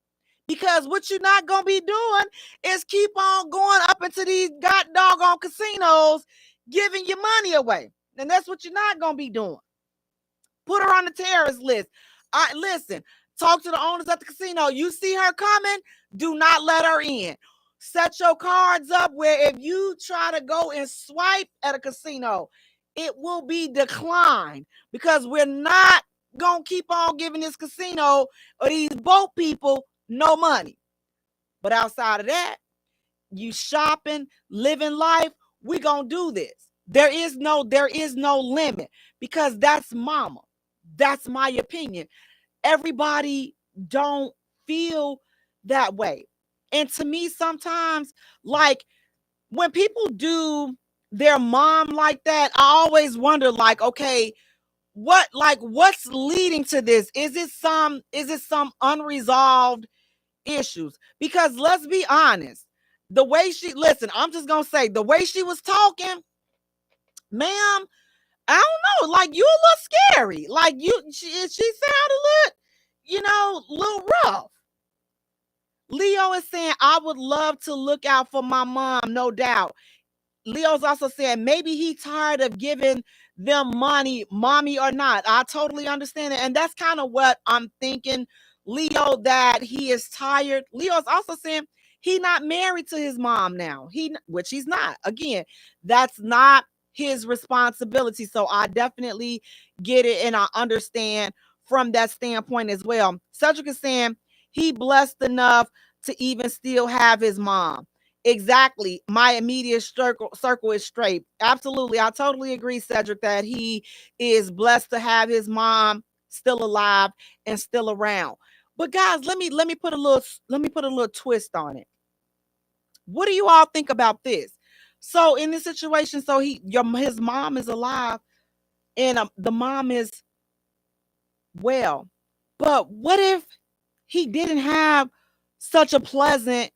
Because what you're not going to be doing is keep on going up into these god doggone casinos, giving your money away. And that's what you're not going to be doing. Put her on the terrorist list. Listen, talk to the owners at the casino. You see her coming, do not let her in. Set your cards up where if you try to go and swipe at a casino, it will be declined, because we're not going to keep on giving this casino or these boat people no money. But outside of that, you shopping, living life, we going to do this. There is no limit, because that's mama. That's my opinion. Everybody don't feel that way. And to me, sometimes, like, when people do their mom like that, I always wonder, like, okay, what's leading to this? Is it some unresolved issues? Because let's be honest, the way I'm just gonna say, the way she was talking, ma'am, I don't know, like, you a little scary. Like, she sounded a little rough. Leo is saying, I would love to look out for my mom, no doubt. Leo's also saying, maybe he tired of giving them money, mommy or not. I totally understand it. And that's kind of what I'm thinking, Leo, that he is tired. Leo's also saying he not married to his mom now, which he's not. Again, that's not his responsibility. So I definitely get it, and I understand from that standpoint as well. Cedric is saying he blessed enough to even still have his mom. Exactly. My immediate circle is straight. Absolutely. I totally agree, Cedric, that he is blessed to have his mom still alive and still around. But guys, let me put a little twist on it. What do you all think about this? So in this situation, so his mom is alive, and the mom is well. But what if he didn't have such a pleasant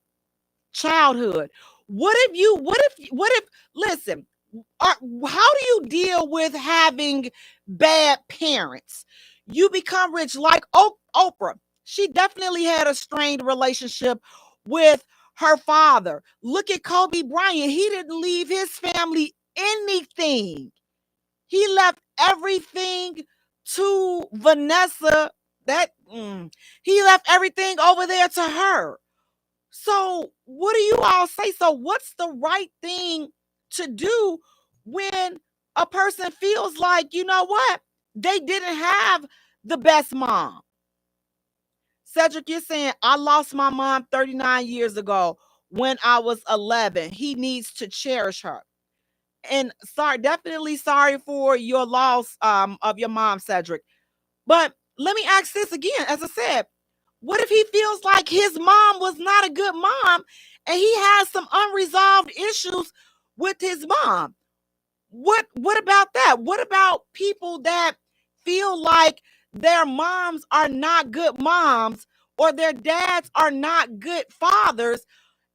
childhood? What if listen, how do you deal with having bad parents? You become rich, like Oprah. She definitely had a strained relationship with her father. Look at Kobe Bryant. He didn't leave his family anything. He left everything to Vanessa. He left everything over there to her. So what do you all say? So what's the right thing to do when a person feels like, you know what, they didn't have the best mom? Cedric, you're saying, I lost my mom 39 years ago when I was 11. He needs to cherish her. And definitely sorry for your loss of your mom, Cedric. But let me ask this again. As I said, what if he feels like his mom was not a good mom and he has some unresolved issues with his mom? What about that? What about people that feel like their moms are not good moms or their dads are not good fathers,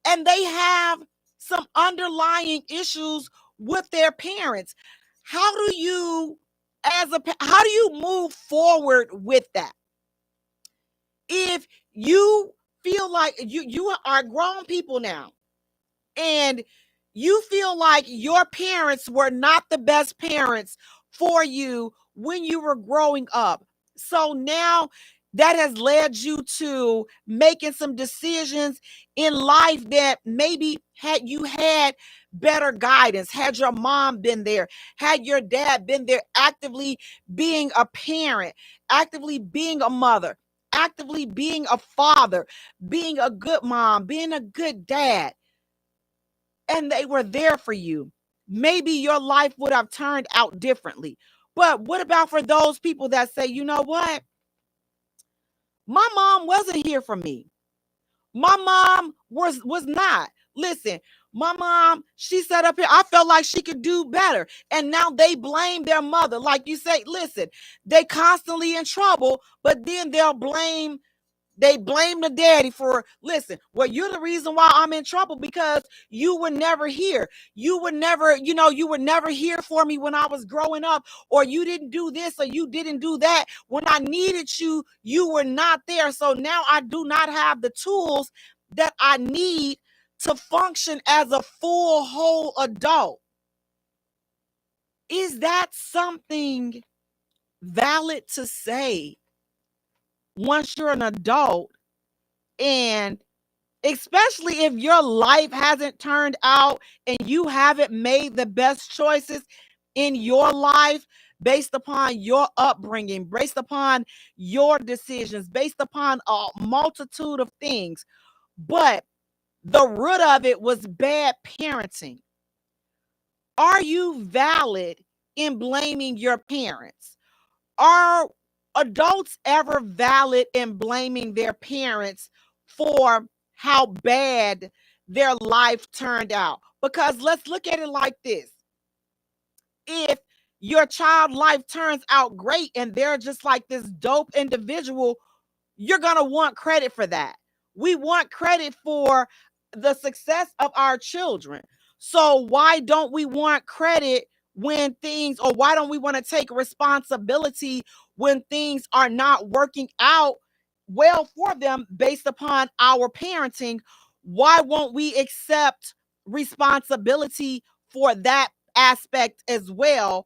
and they have some underlying issues with their parents? How do you move forward with that? If you feel like you are grown people now, and you feel like your parents were not the best parents for you when you were growing up, so now that has led you to making some decisions in life that maybe had you had better guidance, had your mom been there, had your dad been there, actively being a parent, actively being a mother, actively being a father, being a good mom, being a good dad, and they were there for you. maybe your life would have turned out differently. But what about for those people that say, you know what? My mom wasn't here for me. My mom was not. Listen, my mom, she sat up here. I felt like she could do better. And now they blame their mother. Like you say, listen, they constantly in trouble, but then they blame the daddy for, listen, well, you're the reason why I'm in trouble because you were never here. You were never, you were never here for me when I was growing up, or you didn't do this, or you didn't do that. When I needed you, you were not there. So now I do not have the tools that I need to function as a full, whole adult. Is that something valid to say once you're an adult? And especially if your life hasn't turned out and you haven't made the best choices in your life based upon your upbringing, based upon your decisions, based upon a multitude of things. But the root of it was bad parenting. Are you valid in blaming your parents? Are adults ever valid in blaming their parents for how bad their life turned out? Because let's look at it like this. If your child life turns out great and they're just like this dope individual, you're going to want credit for that. We want credit for the success of our children. So why don't we want credit when things, or why don't we want to take responsibility when things are not working out well for them based upon our parenting? Why won't we accept responsibility for that aspect as well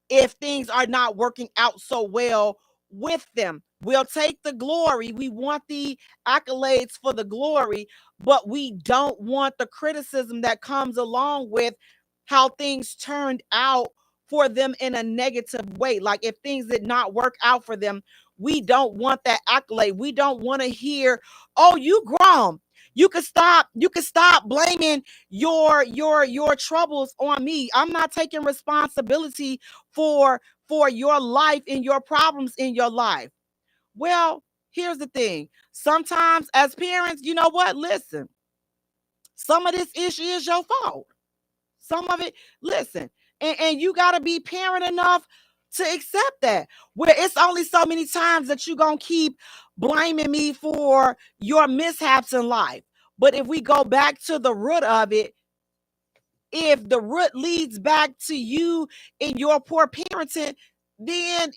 if things are not working out so well with them? We'll take the glory. We want the accolades for the glory, but we don't want the criticism that comes along with how things turned out for them in a negative way. Like if things did not work out for them, we don't want that accolade. We don't want to hear, "Oh, you grown. You could stop blaming your troubles on me. I'm not taking responsibility for your life and your problems in your life." Well, here's the thing. Sometimes as parents, you know what? Listen, some of this issue is your fault. Some of it, listen, and you got to be parent enough to accept that. Where it's only so many times that you're going to keep blaming me for your mishaps in life. But if we go back to the root of it, if the root leads back to you in your poor parenting, then,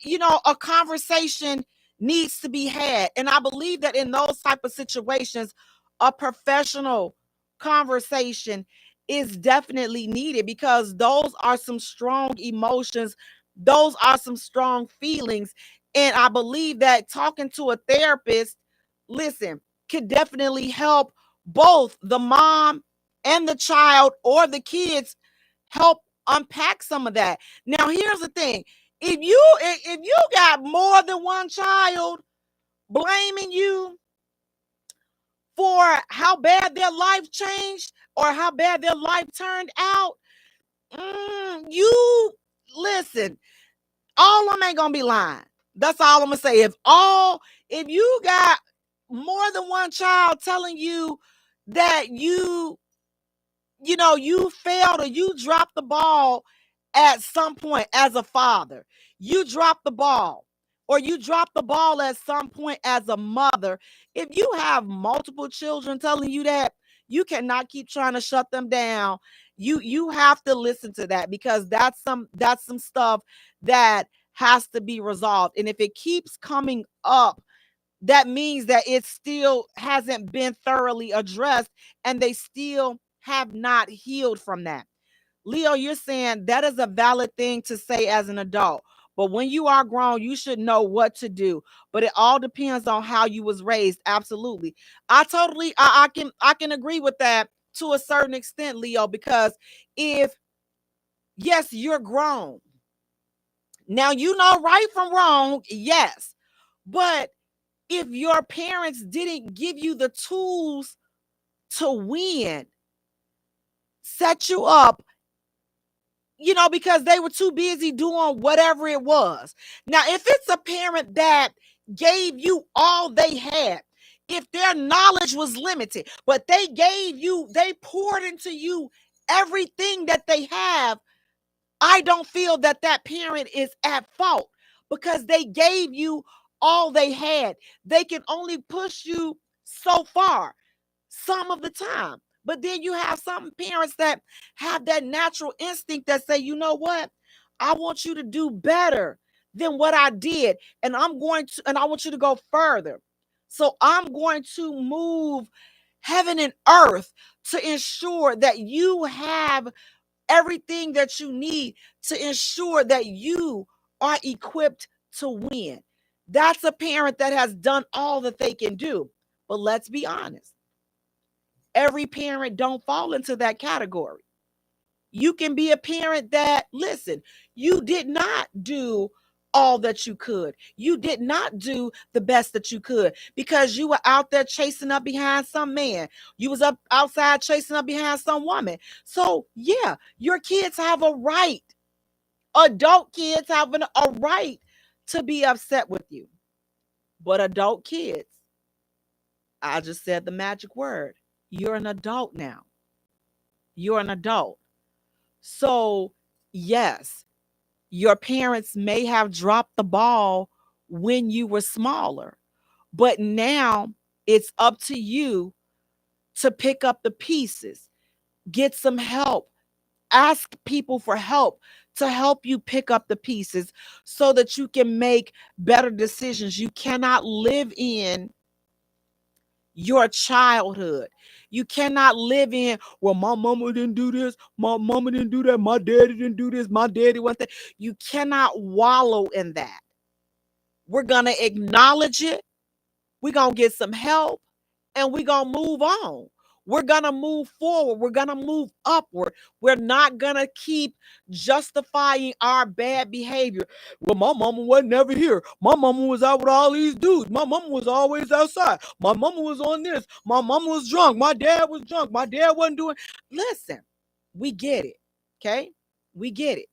a conversation needs to be had. And I believe that in those type of situations, a professional conversation is definitely needed, because those are some strong emotions. Those are some strong feelings. And I believe that talking to a therapist, listen, could definitely help both the mom and the child, or the kids, help unpack some of that. Now, here's the thing. If you got more than one child blaming you for how bad their life changed or how bad their life turned out, you listen, all of them ain't gonna be lying. That's all I'm gonna say. If you got more than one child telling you that you failed, or you dropped the ball at some point as a father, you dropped the ball, or you dropped the ball at some point as a mother. If you have multiple children telling you that, you cannot keep trying to shut them down. You have to listen to that, because that's some stuff that has to be resolved. And if it keeps coming up, that means that it still hasn't been thoroughly addressed, and they still have not healed from that. Leo, you're saying that is a valid thing to say as an adult. But when you are grown, you should know what to do. But it all depends on how you was raised. Absolutely. I can agree with that to a certain extent, Leo, because yes, you're grown. Now you know right from wrong, yes. But if your parents didn't give you the tools to win, set you up because they were too busy doing whatever it was. Now, if it's a parent that gave you all they had, if their knowledge was limited, but they poured into you everything that they have, I don't feel that that parent is at fault because they gave you all they had. They can only push you so far some of the time. But then you have some parents that have that natural instinct that say, you know what? I want you to do better than what I did. And I want you to go further. So I'm going to move heaven and earth to ensure that you have everything that you need to ensure that you are equipped to win. That's a parent that has done all that they can do. But let's be honest. Every parent don't fall into that category. You can be a parent that, listen, you did not do all that you could. You did not do the best that you could because you were out there chasing up behind some man. You was up outside chasing up behind some woman. So yeah, your kids have a right. Adult kids have a right to be upset with you. But adult kids, I just said the magic word. You're an adult now. You're an adult. So yes, your parents may have dropped the ball when you were smaller, but now it's up to you to pick up the pieces, get some help, ask people for help to help you pick up the pieces so that you can make better decisions. You cannot live in your childhood. You cannot live in, well, my mama didn't do this, my mama didn't do that, my daddy didn't do this, my daddy wasn't that. You cannot wallow in that. We're going to acknowledge it. We're going to get some help and we're going to move on. We're going to move forward. We're going to move upward. We're not going to keep justifying our bad behavior. Well, my mama wasn't never here. My mama was out with all these dudes. My mama was always outside. My mama was on this. My mama was drunk. My dad was drunk. My dad wasn't doing. Listen, we get it. Okay? We get it.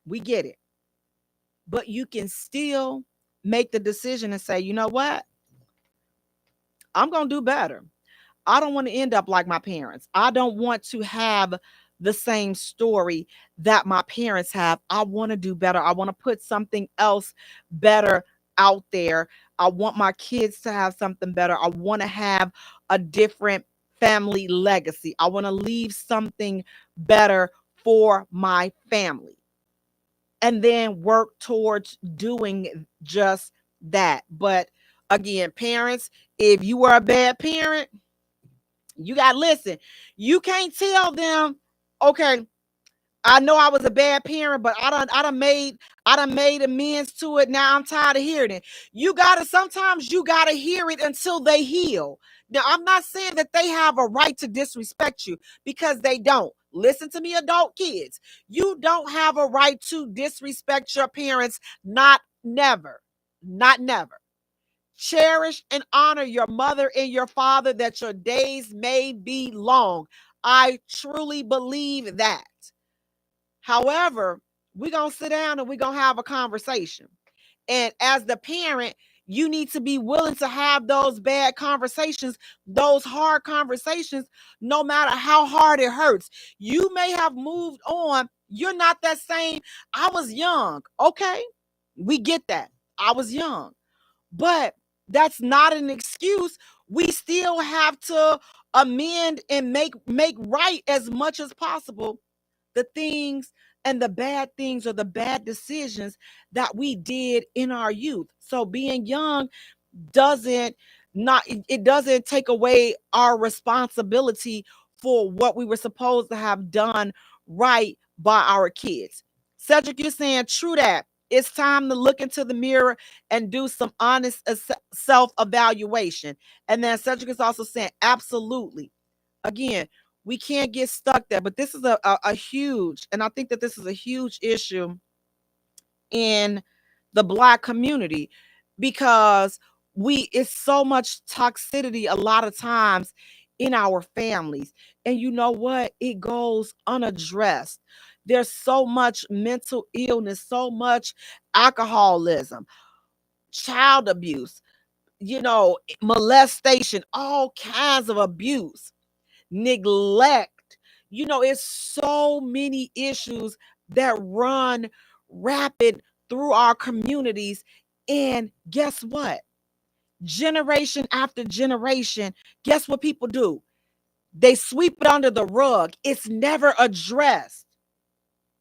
We get it. But you can still make the decision and say, you know what? I'm going to do better. I don't want to end up like my parents. I don't want to have the same story that my parents have. I want to do better. I want to put something else better out there. I want my kids to have something better. I want to have a different family legacy. I want to leave something better for my family. And then work towards doing just that. But again, parents, if you were a bad parent, you got to listen. You can't tell them, okay, I know I was a bad parent, but I done made amends to it. Now I'm tired of hearing it. Sometimes you gotta hear it until they heal. Now, I'm not saying that they have a right to disrespect you because they don't. Listen to me, adult kids. You don't have a right to disrespect your parents. Not never. Not never. Cherish and honor your mother and your father that your days may be long. I truly believe that. However, we're going to sit down and we're going to have a conversation. And as the parent, you need to be willing to have those bad conversations, those hard conversations, no matter how hard it hurts. You may have moved on. You're not that same. I was young. Okay, we get that. I was young. But that's not an excuse. We still have to amend and make right as much as possible the things and the bad things or the bad decisions that we did in our youth. So being young doesn't take away our responsibility for what we were supposed to have done right by our kids. Cedric, you're saying true that. It's time to look into the mirror and do some honest self-evaluation. And then Cedric is also saying, absolutely. Again, we can't get stuck there. But this is a huge, and I think that this is a huge issue in the Black community because it's so much toxicity a lot of times in our families. And you know what? It goes unaddressed. There's so much mental illness, so much alcoholism, child abuse, molestation, all kinds of abuse, neglect. It's so many issues that run rapid through our communities. And guess what? Generation after generation, guess what people do? They sweep it under the rug. It's never addressed.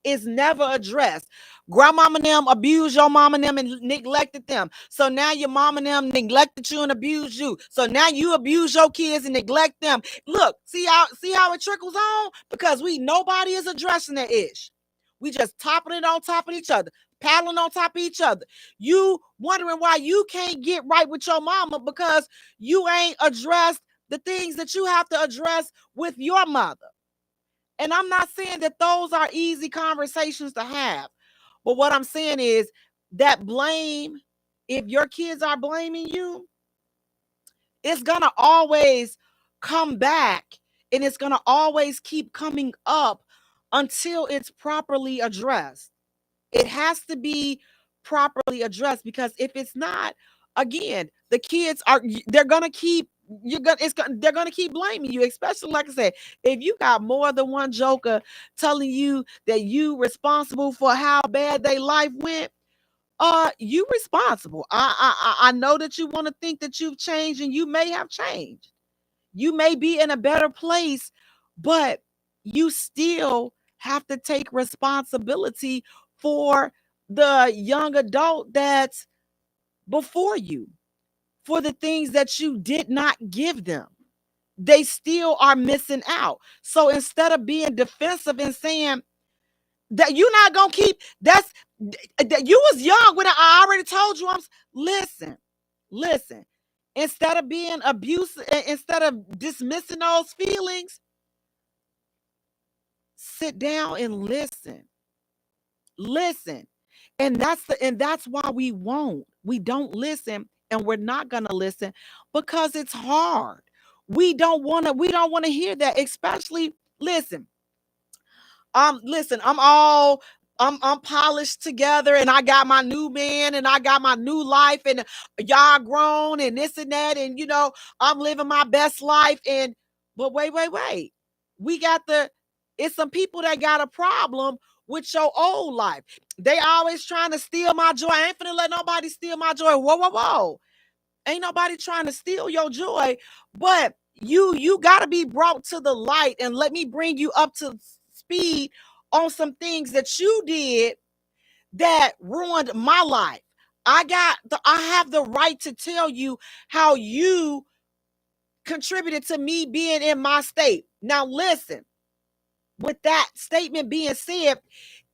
Is never addressed. Grandmama and them abused your mama and them and neglected them. So now your mama and them neglected you and abused you. So now you abuse your kids and neglect them. Look, see how it trickles on? Because nobody is addressing that ish. We just toppling it on top of each other, paddling on top of each other. You wondering why you can't get right with your mama because you ain't addressed the things that you have to address with your mother. And I'm not saying that those are easy conversations to have. But what I'm saying is that blame, if your kids are blaming you, it's going to always come back and it's going to always keep coming up until it's properly addressed. It has to be properly addressed because if it's not, again, the kids they're going to keep they're gonna keep blaming you, especially like I said, if you got more than one joker telling you that you responsible for how bad their life went. You responsible. I know that you want to think that you've changed, and you may have changed. You may be in a better place, but you still have to take responsibility for the young adult that's before you, for the things that you did not give them. They still are missing out. So instead of being defensive and saying that you're not gonna keep that you was young when I already told you, listen. Instead of being abusive, instead of dismissing those feelings, sit down and listen. And that's why we don't listen, and we're not gonna listen because it's hard. We don't want to hear that, especially listen, I'm polished together and I got my new man and I got my new life and y'all grown and this and that and I'm living my best life but wait. It's some people that got a problem with your old life. They always trying to steal my joy. I ain't finna let nobody steal my joy. Whoa. Ain't nobody trying to steal your joy, but you got to be brought to the light, and let me bring you up to speed on some things that you did that ruined my life. I have the right to tell you how you contributed to me being in my state. Now listen, with that statement being said,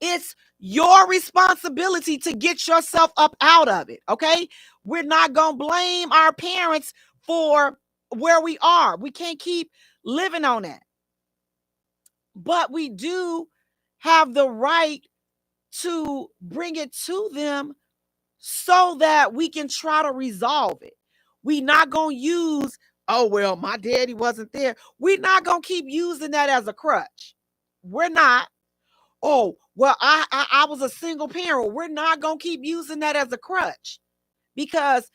it's your responsibility to get yourself up out of it, okay? We're not going to blame our parents for where we are. We can't keep living on that. But we do have the right to bring it to them so that we can try to resolve it. We're not going to use, oh, well, my daddy wasn't there. We're not going to keep using that as a crutch. We're not. Oh, well, I was a single parent. We're not going to keep using that as a crutch because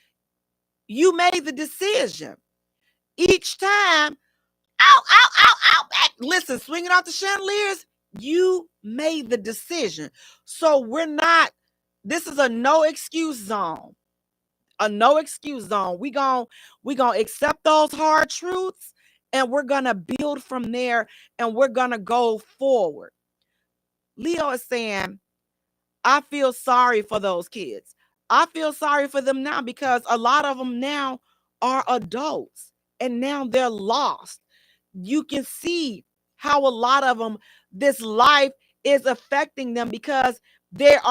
you made the decision. Each time, ow. Listen, swinging off the chandeliers, you made the decision. So this is a no excuse zone. A no excuse zone. We gonna accept those hard truths and we're going to build from there and we're going to go forward. Leo is saying, I feel sorry for those kids. I feel sorry for them now because a lot of them now are adults and now they're lost. You can see how a lot of them, this life is affecting them because they're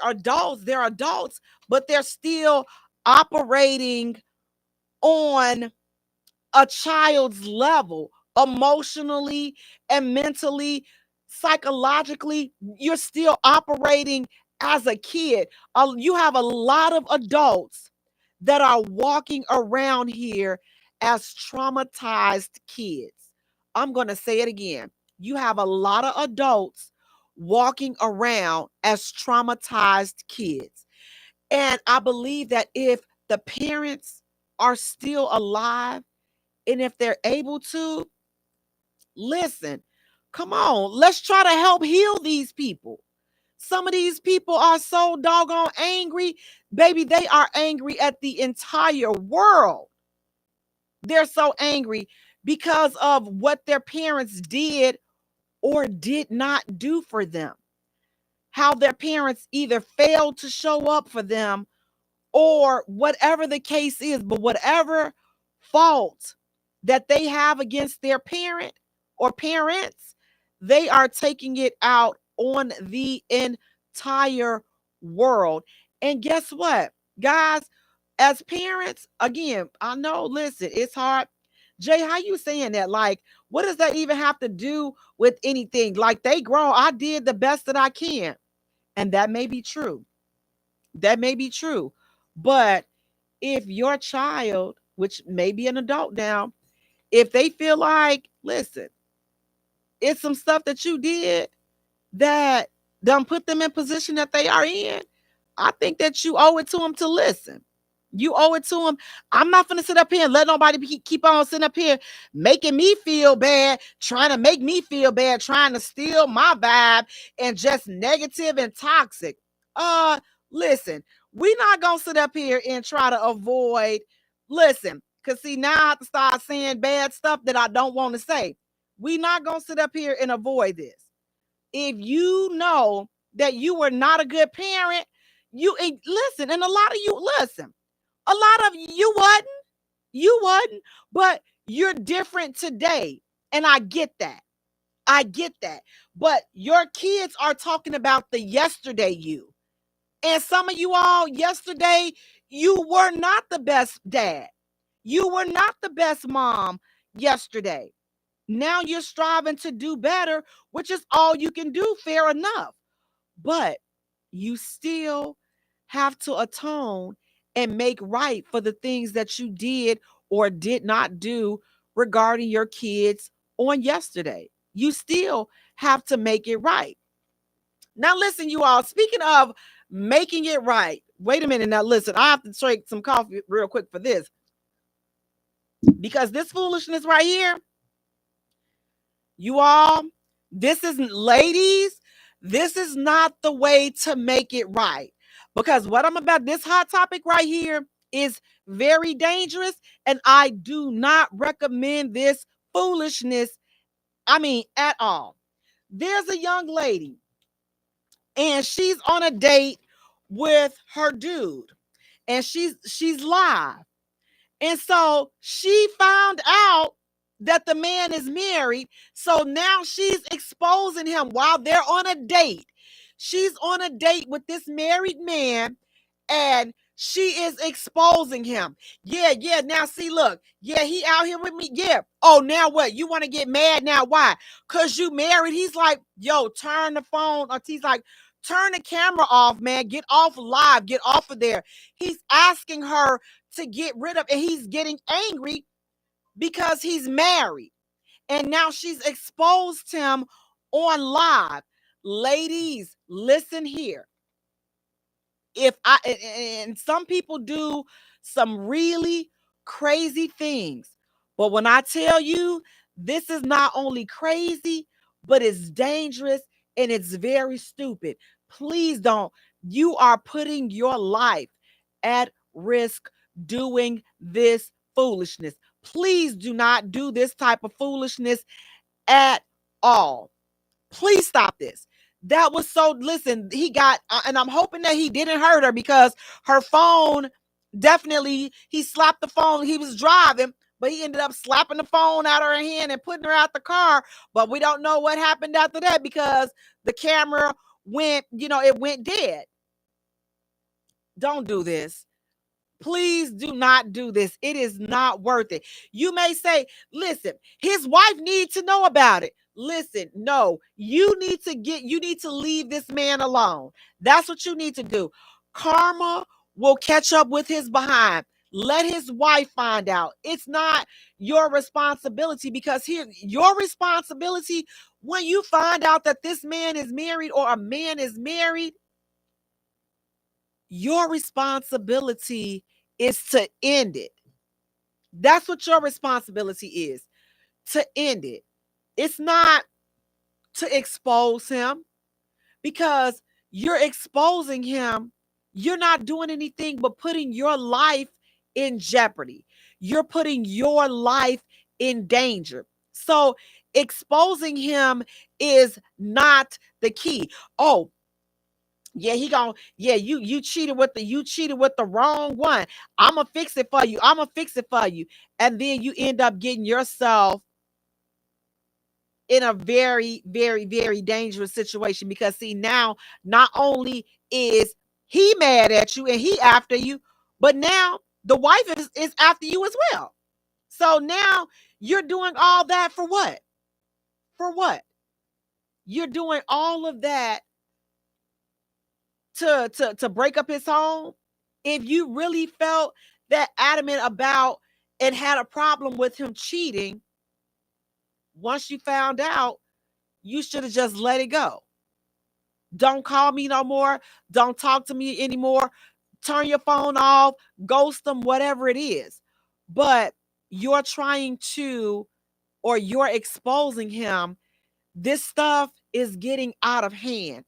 adults, but they're still operating on a child's level, emotionally and mentally, psychologically. You're still operating as a kid. You have a lot of adults that are walking around here as traumatized kids. I'm going to say it again. You have a lot of adults walking around as traumatized kids. And I believe that if the parents are still alive and if they're able to, listen, come on, let's try to help heal these people. Some of these people are so doggone angry. Baby, they are angry at the entire world. They're so angry because of what their parents did or did not do for them. How their parents either failed to show up for them or whatever the case is, but whatever fault that they have against their parent or parents, they are taking it out on the entire world. And guess what, guys, as parents, again, I know, listen, it's hard. Jay, how you saying that? Like, what does that even have to do with anything? Like, they grown. I did the best that I can. And that may be true. That may be true. But if your child, which may be an adult now, if they feel like, listen, it's some stuff that you did that done put them in position that they are in, I think that you owe it to them to listen. You owe it to them. I'm not going to sit up here and let nobody keep on sitting up here making me feel bad, trying to make me feel bad, trying to steal my vibe and just negative and toxic. Listen, we're not going to sit up here and try to avoid, listen, because see, now I have to start saying bad stuff that I don't want to say. We're not going to sit up here and avoid this. If you know that you were not a good parent, you listen, and a lot of you, listen, a lot of you wasn't, but you're different today. And I get that. But your kids are talking about the yesterday you. And some of you all, yesterday, you were not the best dad. You were not the best mom yesterday. Now you're striving to do better, which is all you can do, fair enough. But you still have to atone and make right for the things that you did or did not do regarding your kids on yesterday. You still have to make it right. Now, listen, you all, speaking of making it right, wait a minute. Now, listen, I have to drink some coffee real quick for this, because this foolishness right here, you all, this isn't, ladies, this is not the way to make it right. Because what I'm about, this hot topic right here is very dangerous. And I do not recommend this foolishness. I mean, at all. There's a young lady and she's on a date with her dude and she's live. And so she found out that the man is married. So now she's exposing him while they're on a date. She's on a date with this married man and she is exposing him. Yeah. Now see, look. Yeah, he out here with me. Yeah. Oh, now what? You want to get mad now? Why? Because you married. He's like, yo, turn the phone. Or he's like, turn the camera off, man. Get off live. Get off of there. He's asking her to get rid of, and he's getting angry because he's married. And now she's exposed him on live. Ladies, listen here. And some people do some really crazy things. But when I tell you, this is not only crazy, but it's dangerous and it's very stupid. Please don't. You are putting your life at risk doing this foolishness. Please do not do this type of foolishness at all. Please stop this. That was so, listen, he got, and I'm hoping that he didn't hurt her, because her phone, definitely, he slapped the phone. He was driving, but he ended up slapping the phone out of her hand and putting her out the car. But we don't know what happened after that, because the camera went, it went dead. Don't do this. Please do not do this. It is not worth it. You may say, listen, his wife needs to know about it. Listen, no, you need to leave this man alone. That's what you need to do. Karma will catch up with his behind. Let his wife find out. It's not your responsibility, because here, your responsibility When you find out that this man is married or a man is married, your responsibility is to end it. That's what your responsibility is, to end it. It's not to expose him, because you're exposing him. You're not doing anything but putting your life in jeopardy. You're putting your life in danger. So exposing him is not the key. Oh, yeah, you cheated with the wrong one. I'ma fix it for you. I'ma fix it for you. And then you end up getting yourself in a very, very, very dangerous situation, because see, now not only is he mad at you and he after you, but now the wife is after you as well. So now you're doing all that for what? For what? You're doing all of that to break up his home. If you really felt that adamant about and had a problem with him cheating, once you found out, you should have just let it go. Don't call me no more. Don't talk to me anymore. Turn your phone off, ghost them, whatever it is. But you're trying to, or you're exposing him. This stuff is getting out of hand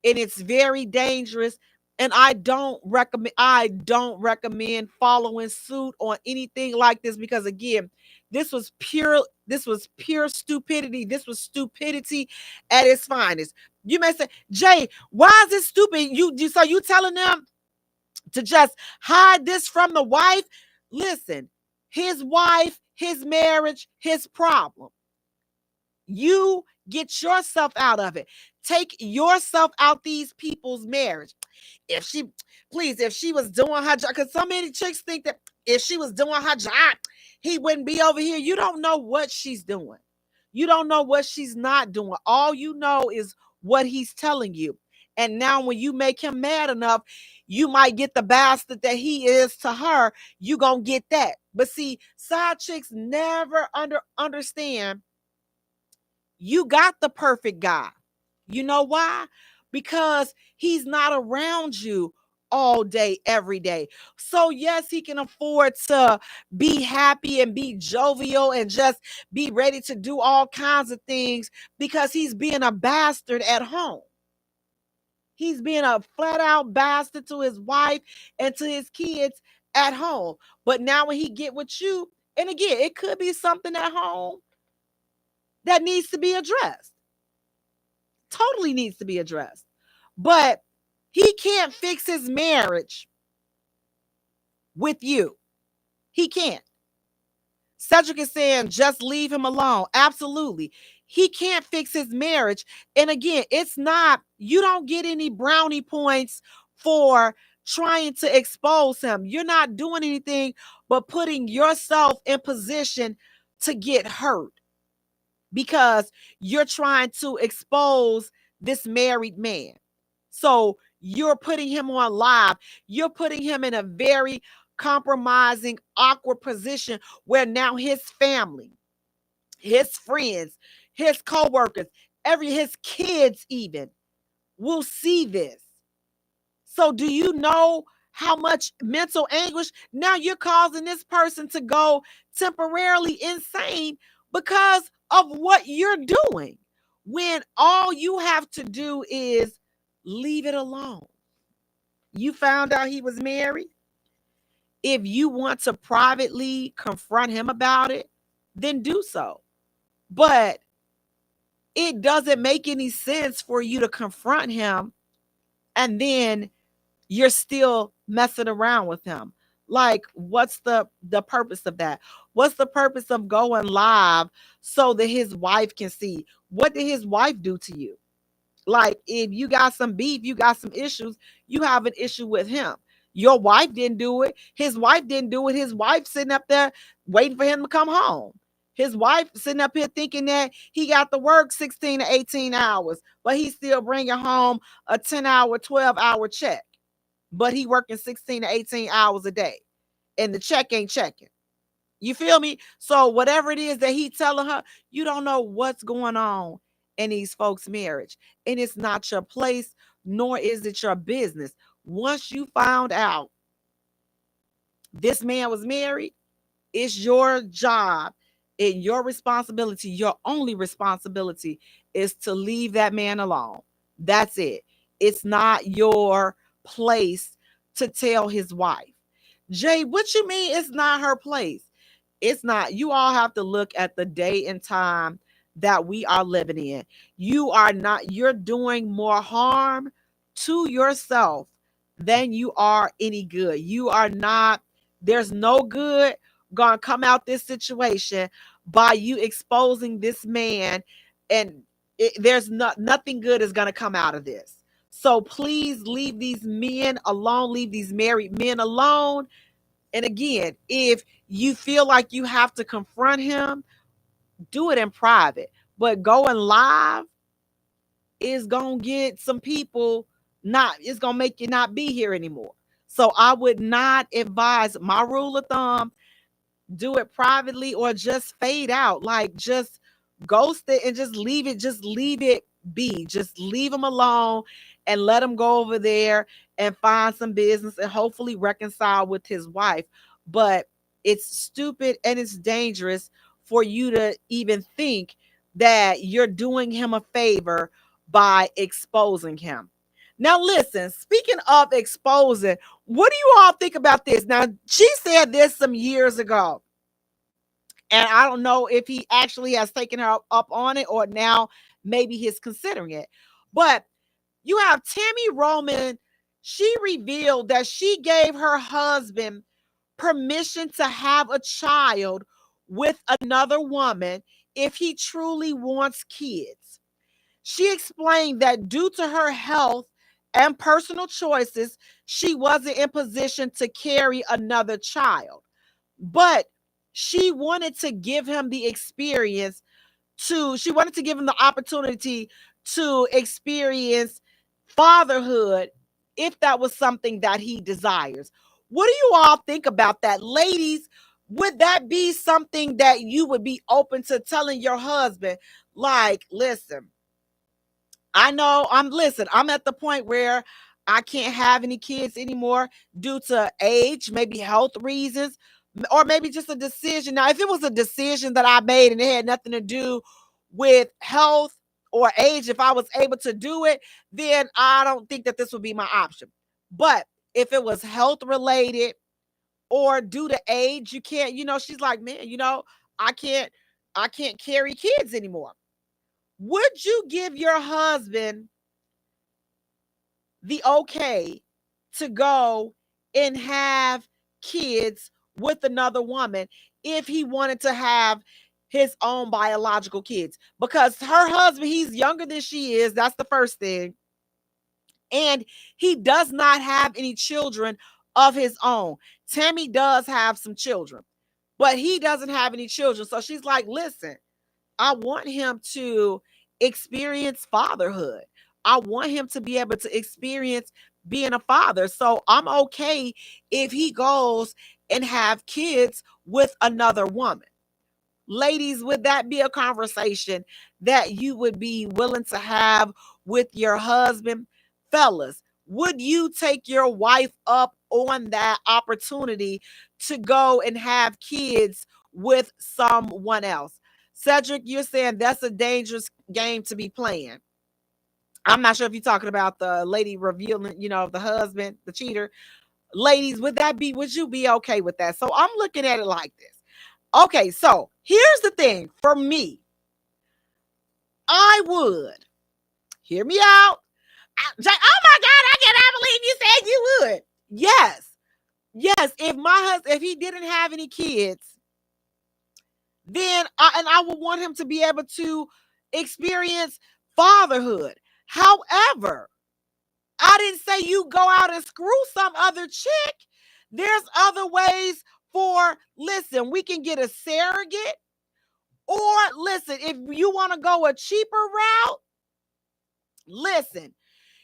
and it's very dangerous. And I don't recommend following suit on anything like this, because again, this was pure stupidity. This was stupidity at its finest. You may say, Jay, why is this stupid? So you telling them to just hide this from the wife? Listen, his wife, his marriage, his problem. You get yourself out of it. Take yourself out these people's marriage. If she was doing her job, because so many chicks think that if she was doing her job, he wouldn't be over here. You don't know what she's doing. You don't know what she's not doing. All you know is what he's telling you. And now when you make him mad enough, you might get the bastard that he is to her. You gonna get that. But see, side chicks never understand you got the perfect guy. You know why? Because he's not around you all day, every day. So yes, he can afford to be happy and be jovial and just be ready to do all kinds of things, because he's being a bastard at home. He's being a flat out bastard to his wife and to his kids at home. But now when he get with you, and again, it could be something at home that needs to be addressed. Totally needs to be addressed. But he can't fix his marriage with you. He can't. Cedric is saying, just leave him alone. Absolutely. He can't fix his marriage. And again, it's not, you don't get any brownie points for trying to expose him. You're not doing anything but putting yourself in position to get hurt, because you're trying to expose this married man. So you're putting him on live. You're putting him in a very compromising, awkward position where now his family, his friends, his co-workers, his kids even will see this. So do you know how much mental anguish? Now you're causing this person to go temporarily insane because of what you're doing, when all you have to do is leave it alone. You found out he was married. If you want to privately confront him about it, then do so. But it doesn't make any sense for you to confront him and then you're still messing around with him. Like, what's the purpose of that? What's the purpose of going live so that his wife can see? What did his wife do to you? Like, if you got some beef, you got some issues, you have an issue with him. Your wife didn't do it. His wife didn't do it. His wife sitting up there waiting for him to come home. His wife sitting up here thinking that he got to work 16 to 18 hours, but he's still bringing home a 10-hour, 12-hour check. But he working 16 to 18 hours a day and the check ain't checking. You feel me? So whatever it is that he telling her, you don't know what's going on in these folks' marriage. And it's not your place, nor is it your business. Once you found out this man was married, it's your job and your responsibility, your only responsibility is to leave that man alone. That's it. It's not your place to tell his wife. Jay, what you mean it's not her place? It's not. You all have to look at the day and time that we are living in. You're doing more harm to yourself than you are any good. You are not, there's no good gonna come out this situation by you exposing this man, and nothing good is gonna come out of this. So please leave these men alone, leave these married men alone. And again, if you feel like you have to confront him, do it in private. But going live is going to get some people it's going to make you not be here anymore. So I would not advise, my rule of thumb, do it privately or just fade out. Like just ghost it and just leave it be. Just leave him alone and let him go over there and find some business and hopefully reconcile with his wife. But it's stupid and it's dangerous for you to even think that you're doing him a favor by exposing him. Now, listen, speaking of exposing, what do you all think about this? Now, she said this some years ago, and I don't know if he actually has taken her up on it or now maybe he's considering it. But you have Tammy Roman. She revealed that she gave her husband permission to have a child with another woman if he truly wants kids. She explained that due to her health and personal choices, she wasn't in position to carry another child. But she wanted to give him the experience she wanted to give him the opportunity to experience fatherhood if that was something that he desires. What do you all think about that? Ladies, would that be something that you would be open to telling your husband? Like, listen, I know I'm at the point where I can't have any kids anymore due to age, maybe health reasons, or maybe just a decision. Now, if it was a decision that I made and it had nothing to do with health or age, if I was able to do it, then I don't think that this would be my option. But if it was health related or due to age, you can't, she's like, man, I can't carry kids anymore. Would you give your husband the okay to go and have kids with another woman if he wanted to have his own biological kids? Because her husband, he's younger than she is. That's the first thing. And he does not have any children of his own. Tammy does have some children, but he doesn't have any children. So she's like, listen, I want him to experience fatherhood. I want him to be able to experience being a father. So I'm okay if he goes and have kids with another woman. Ladies, would that be a conversation that you would be willing to have with your husband? Fellas, would you take your wife up on that opportunity to go and have kids with someone else? Cedric, you're saying that's a dangerous game to be playing. I'm not sure if you're talking about the lady revealing, the husband, the cheater. Ladies, would you be okay with that? So I'm looking at it like this. Okay, so here's the thing for me. I would, hear me out. Oh my God, I cannot believe you said you would. Yes. If he didn't have any kids, then I would want him to be able to experience fatherhood. However, I didn't say you go out and screw some other chick. There's other ways listen, we can get a surrogate, or listen, if you want to go a cheaper route, listen,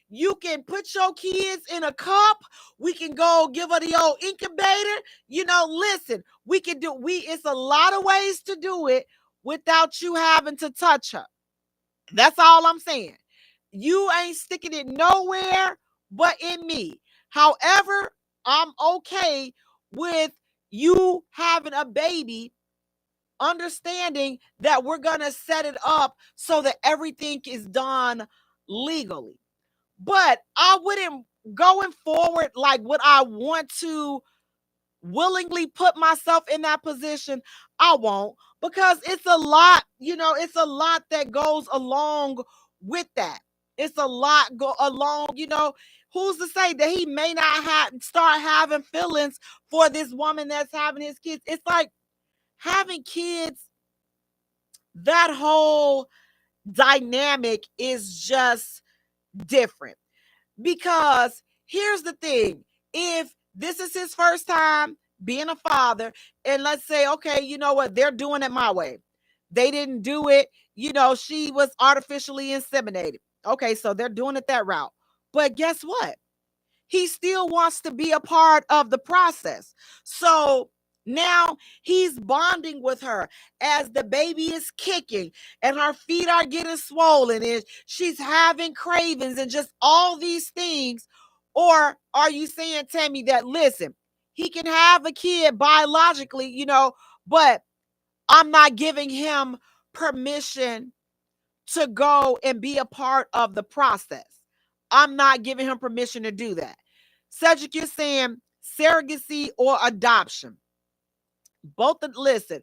you can put your kids in a cup. We can go give her the old incubator. Listen, it's a lot of ways to do it without you having to touch her. That's all I'm saying. You ain't sticking it nowhere but in me. However, I'm okay with you having a baby, understanding that we're going to set it up so that everything is done legally. But I wouldn't, going forward, like, would I want to willingly put myself in that position? I won't, because it's a lot, it's a lot that goes along with that. It's a lot go along, who's to say that he may not start having feelings for this woman that's having his kids? It's like having kids, that whole dynamic is just different. Because here's the thing, if this is his first time being a father, and let's say, okay, you know what, they're doing it my way. They didn't do it, she was artificially inseminated. Okay, so they're doing it that route. But guess what? He still wants to be a part of the process. So now he's bonding with her as the baby is kicking and her feet are getting swollen and she's having cravings and just all these things. Or are you saying, Tammy, that listen, he can have a kid biologically, but I'm not giving him permission to go and be a part of the process. I'm not giving him permission to do that. Cedric, you're saying surrogacy or adoption. Listen,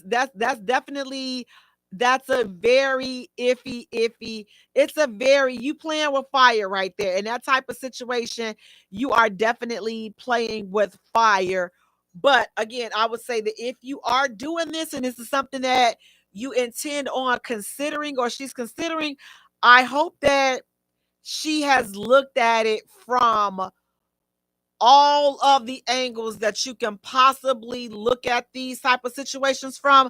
that's definitely, that's a very iffy. It's a very, you playing with fire right there. In that type of situation, you are definitely playing with fire. But again, I would say that if you are doing this and this is something that you intend on considering, or she's considering, I hope that she has looked at it from all of the angles that you can possibly look at these type of situations from.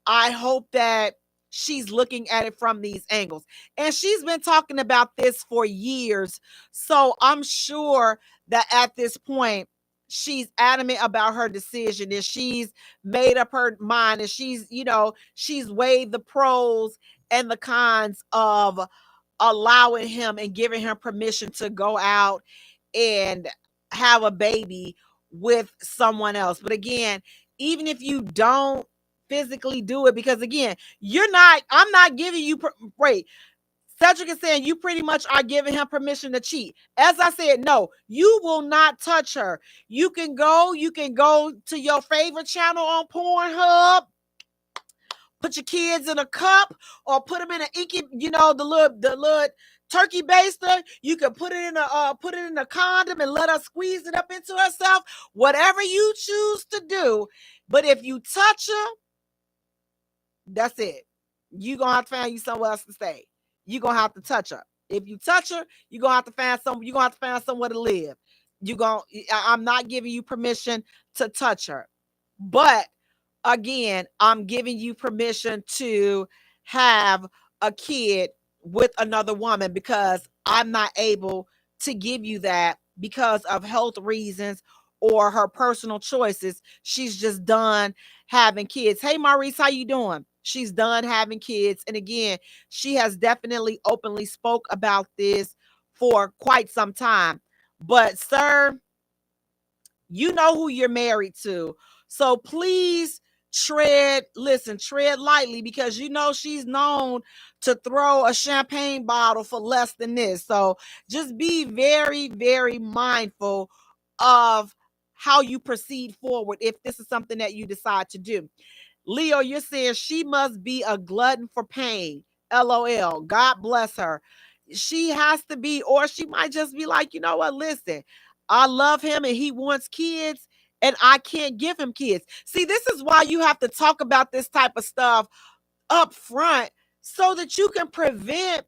I hope that she's looking at it from these angles. And she's been talking about this for years. So I'm sure that at this point, she's adamant about her decision and she's made up her mind and she's weighed the pros and the cons of allowing him and giving him permission to go out and have a baby with someone else. But again, even if you don't physically do it, because again, I'm not giving you, wait, Cedric is saying you pretty much are giving him permission to cheat. As I said, no, you will not touch her. You can go to your favorite channel on Pornhub, put your kids in a cup, or put them in an inky, the little turkey baster. You can put it in a condom and let her squeeze it up into herself. Whatever you choose to do. But if you touch her, that's it. You're gonna have to find you somewhere else to stay. You're gonna have to touch her. If you touch her, you're gonna have to find somewhere to live. I'm not giving you permission to touch her. But again, I'm giving you permission to have a kid with another woman, because I'm not able to give you that because of health reasons or her personal choices. She's just done having kids. Hey, Maurice, how you doing? She's done having kids. And again, she has definitely openly spoke about this for quite some time. But sir, you know who you're married to. So please tread lightly, because she's known to throw a champagne bottle for less than this. So just be very, very mindful of how you proceed forward if this is something that you decide to do. Leo, you're saying she must be a glutton for pain. LOL. God bless her. She has to be, or she might just be like, you know what, listen, I love him and he wants kids and I can't give him kids. See, this is why you have to talk about this type of stuff up front, so that you can prevent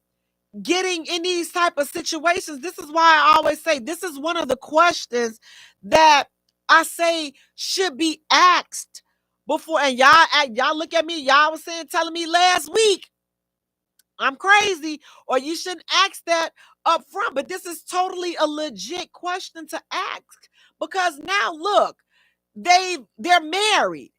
getting in these type of situations. This is why I always say this is one of the questions that I say should be asked before. And y'all look at me, y'all was telling me last week I'm crazy, or you shouldn't ask that up front. But this is totally a legit question to ask, because now look, they're married.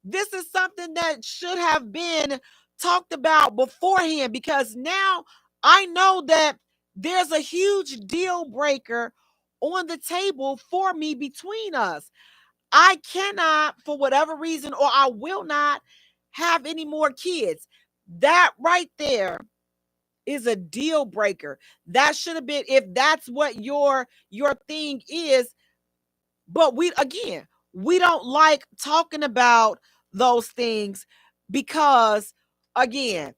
This is something that should have been talked about beforehand, because now I know that there's a huge deal breaker on the table for me between us. I cannot, for whatever reason, or I will not have any more kids. That right there is a deal breaker. That should have been, if that's what your thing is. But we don't like talking about those things because, again,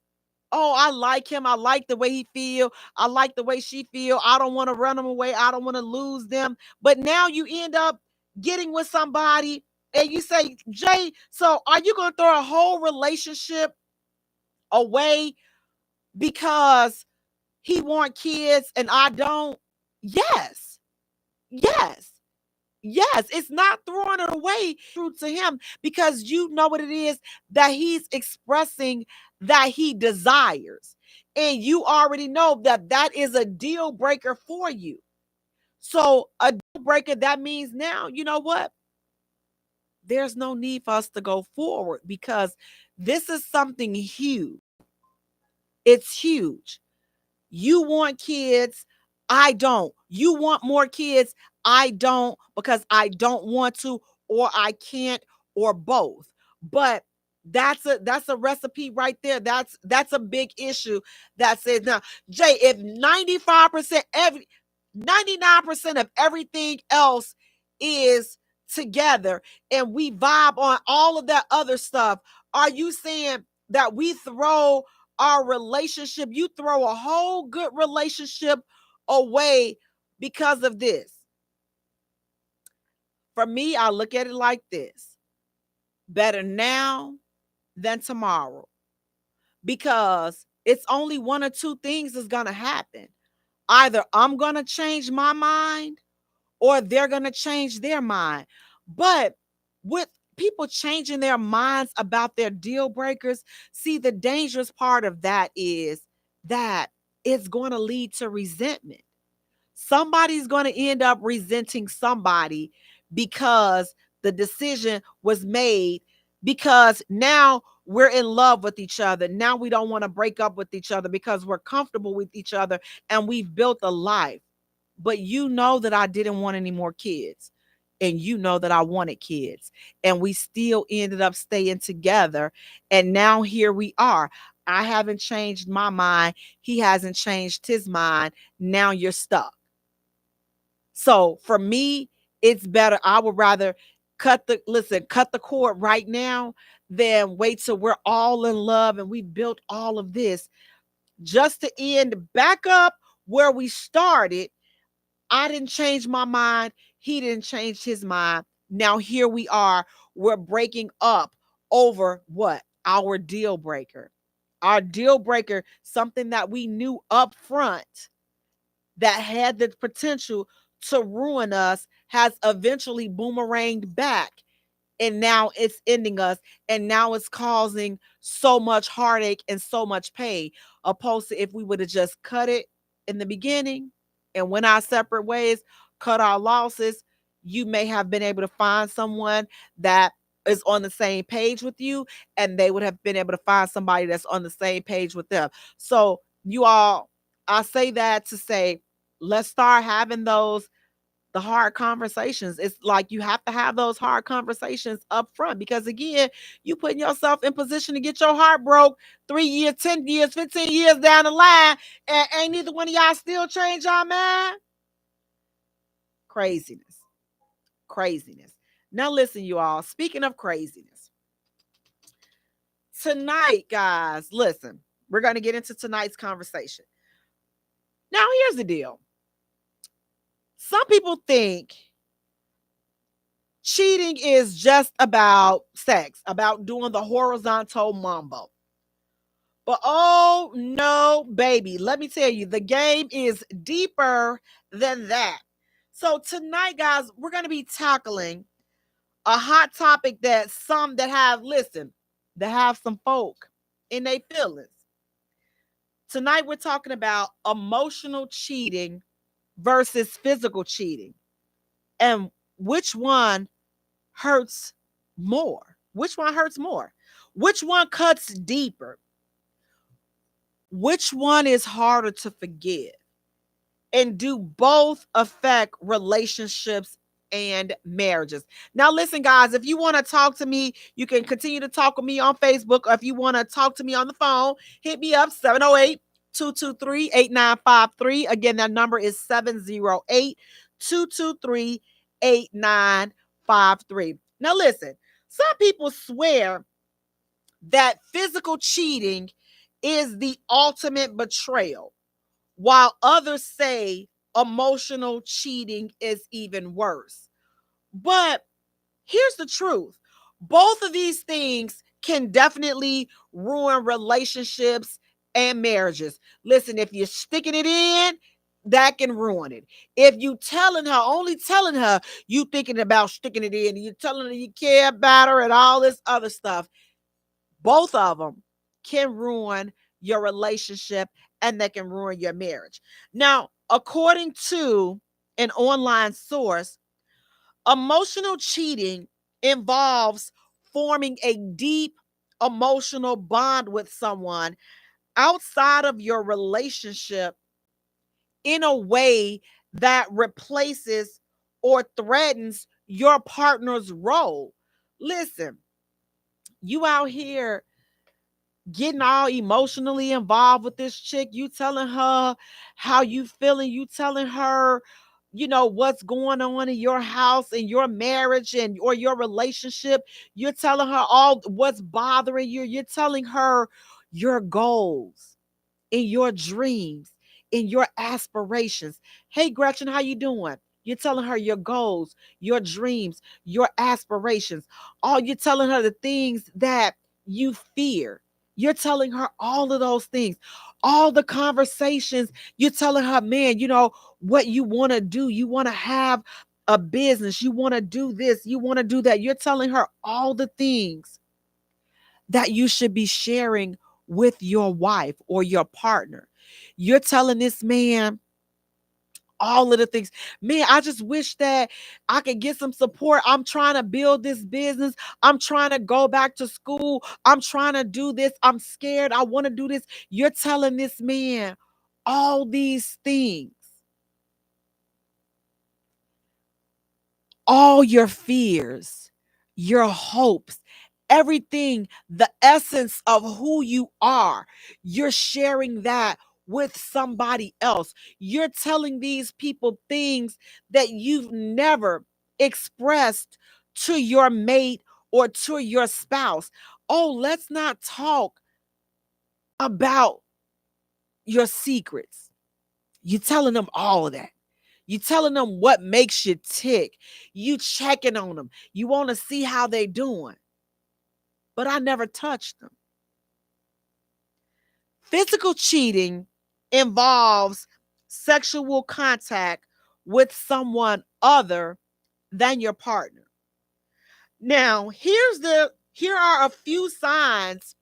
oh, I like him. I like the way he feel. I like the way she feel. I don't want to run them away. I don't want to lose them. But now you end up getting with somebody and you say, Jay, so are you going to throw a whole relationship away because he want kids and I don't? Yes. Yes. Yes, it's not throwing it away true to him, because you know what it is that he's expressing that he desires. And you already know that that is a deal breaker for you. So a deal breaker, that means now, you know what? There's no need for us to go forward because this is something huge. It's huge. You want kids. I don't. You want more kids. I don't, because I don't want to, or I can't, or both. But that's a recipe right there. That's a big issue. That says, now, Jay, if 99% of everything else is together and we vibe on all of that other stuff, are you saying that we throw our relationship, you throw a whole good relationship away because of this? For me, I look at it like this: better now than tomorrow, because it's only one or two things that's going to happen. Either I'm going to change my mind or they're going to change their mind. But with people changing their minds about their deal breakers, see, the dangerous part of that is that it's going to lead to resentment. Somebody's going to end up resenting somebody because the decision was made, because now we're in love with each other. Now we don't want to break up with each other because we're comfortable with each other and we've built a life. But you know that I didn't want any more kids. And you know that I wanted kids. And we still ended up staying together. And now here we are. I haven't changed my mind. He hasn't changed his mind. Now you're stuck. So for me, it's better. I would rather cut the cord right now than wait till we're all in love and we built all of this just to end back up where we started. I didn't change my mind. He didn't change his mind. Now here we are. We're breaking up over what? Our deal breaker. Our deal breaker, something that we knew up front that had the potential to ruin us, has eventually boomeranged back. And now it's ending us. And now it's causing so much heartache and so much pain. Opposed to if we would have just cut it in the beginning and went our separate ways, cut our losses, you may have been able to find someone that is on the same page with you, and they would have been able to find somebody that's on the same page with them. So you all, I say that to say, let's start having the hard conversations. It's like you have to have those hard conversations up front, because again, you putting yourself in position to get your heart broke 3 years, 10 years, 15 years down the line, and ain't neither one of y'all still change y'all mind. Craziness. Craziness. Now listen, you all, speaking of craziness, tonight, guys, listen, we're going to get into tonight's conversation. Now, here's the deal. Some people think cheating is just about sex, about doing the horizontal mambo. But oh no, baby, let me tell you, the game is deeper than that. So tonight, guys, we're going to be tackling a hot topic that some that have, listen, that have some folk in their feelings. Tonight, we're talking about emotional cheating versus physical cheating, and which one hurts more? Which one hurts more? Which one cuts deeper? Which one is harder to forgive? And do both affect relationships and marriages? Now, listen, guys, if you want to talk to me, you can continue to talk with me on Facebook. Or if you want to talk to me on the phone, hit me up 708-223-8953. Again, that number is 708-223-8953. Now, listen, some people swear that physical cheating is the ultimate betrayal, while others say emotional cheating is even worse. But here's the truth: both of these things can definitely ruin relationships and marriages. Listen, if you're sticking it in, that can ruin it. If you telling her, only telling her you thinking about sticking it in, and you telling her you care about her and all this other stuff, both of them can ruin your relationship and they can ruin your marriage. Now, according to an online source, emotional cheating involves forming a deep emotional bond with someone outside of your relationship in a way that replaces or threatens your partner's role. Listen, you out here getting all emotionally involved with this chick, you telling her how you feeling, you telling her, what's going on in your house and your marriage and or your relationship. You're telling her all what's bothering you. You're telling her your goals, in your dreams, in your aspirations. Hey, Gretchen, how you doing? You're telling her your goals, your dreams, your aspirations. All you're telling her the things that you fear. You're telling her all of those things, all the conversations. You're telling her, man, what you want to do. You want to have a business. You want to do this. You want to do that. You're telling her all the things that you should be sharing with your wife or your partner. You're telling this man all of the things. Man, I just wish that I could get some support. I'm trying to build this business. I'm trying to go back to school. I'm trying to do this. I'm scared. I want to do this. You're telling this man all these things, all your fears, your hopes, everything, the essence of who you are. You're sharing that with somebody else. You're telling these people things that you've never expressed to your mate or to your spouse. Oh, let's not talk about your secrets. You're telling them all of that. You telling them what makes you tick. You checking on them. You want to see how they doing. But I never touched them. Physical cheating involves sexual contact with someone other than your partner. Now, here are a few signs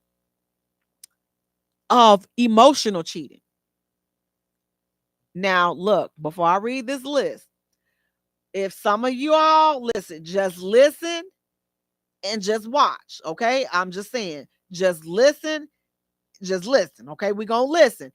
of emotional cheating. Now, look, before I read this list, if some of you all listen, just listen and just watch, okay? I'm just saying, just listen, okay? We're going to listen.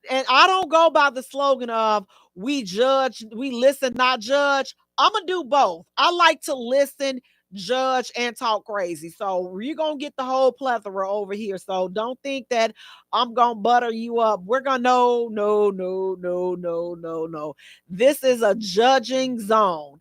And I don't go by the slogan of we judge, we listen, not judge. I'm going to do both. I like to listen, judge, and talk crazy. So you're going to get the whole plethora over here. So don't think that I'm going to butter you up. We're going to no. This is a judging zone.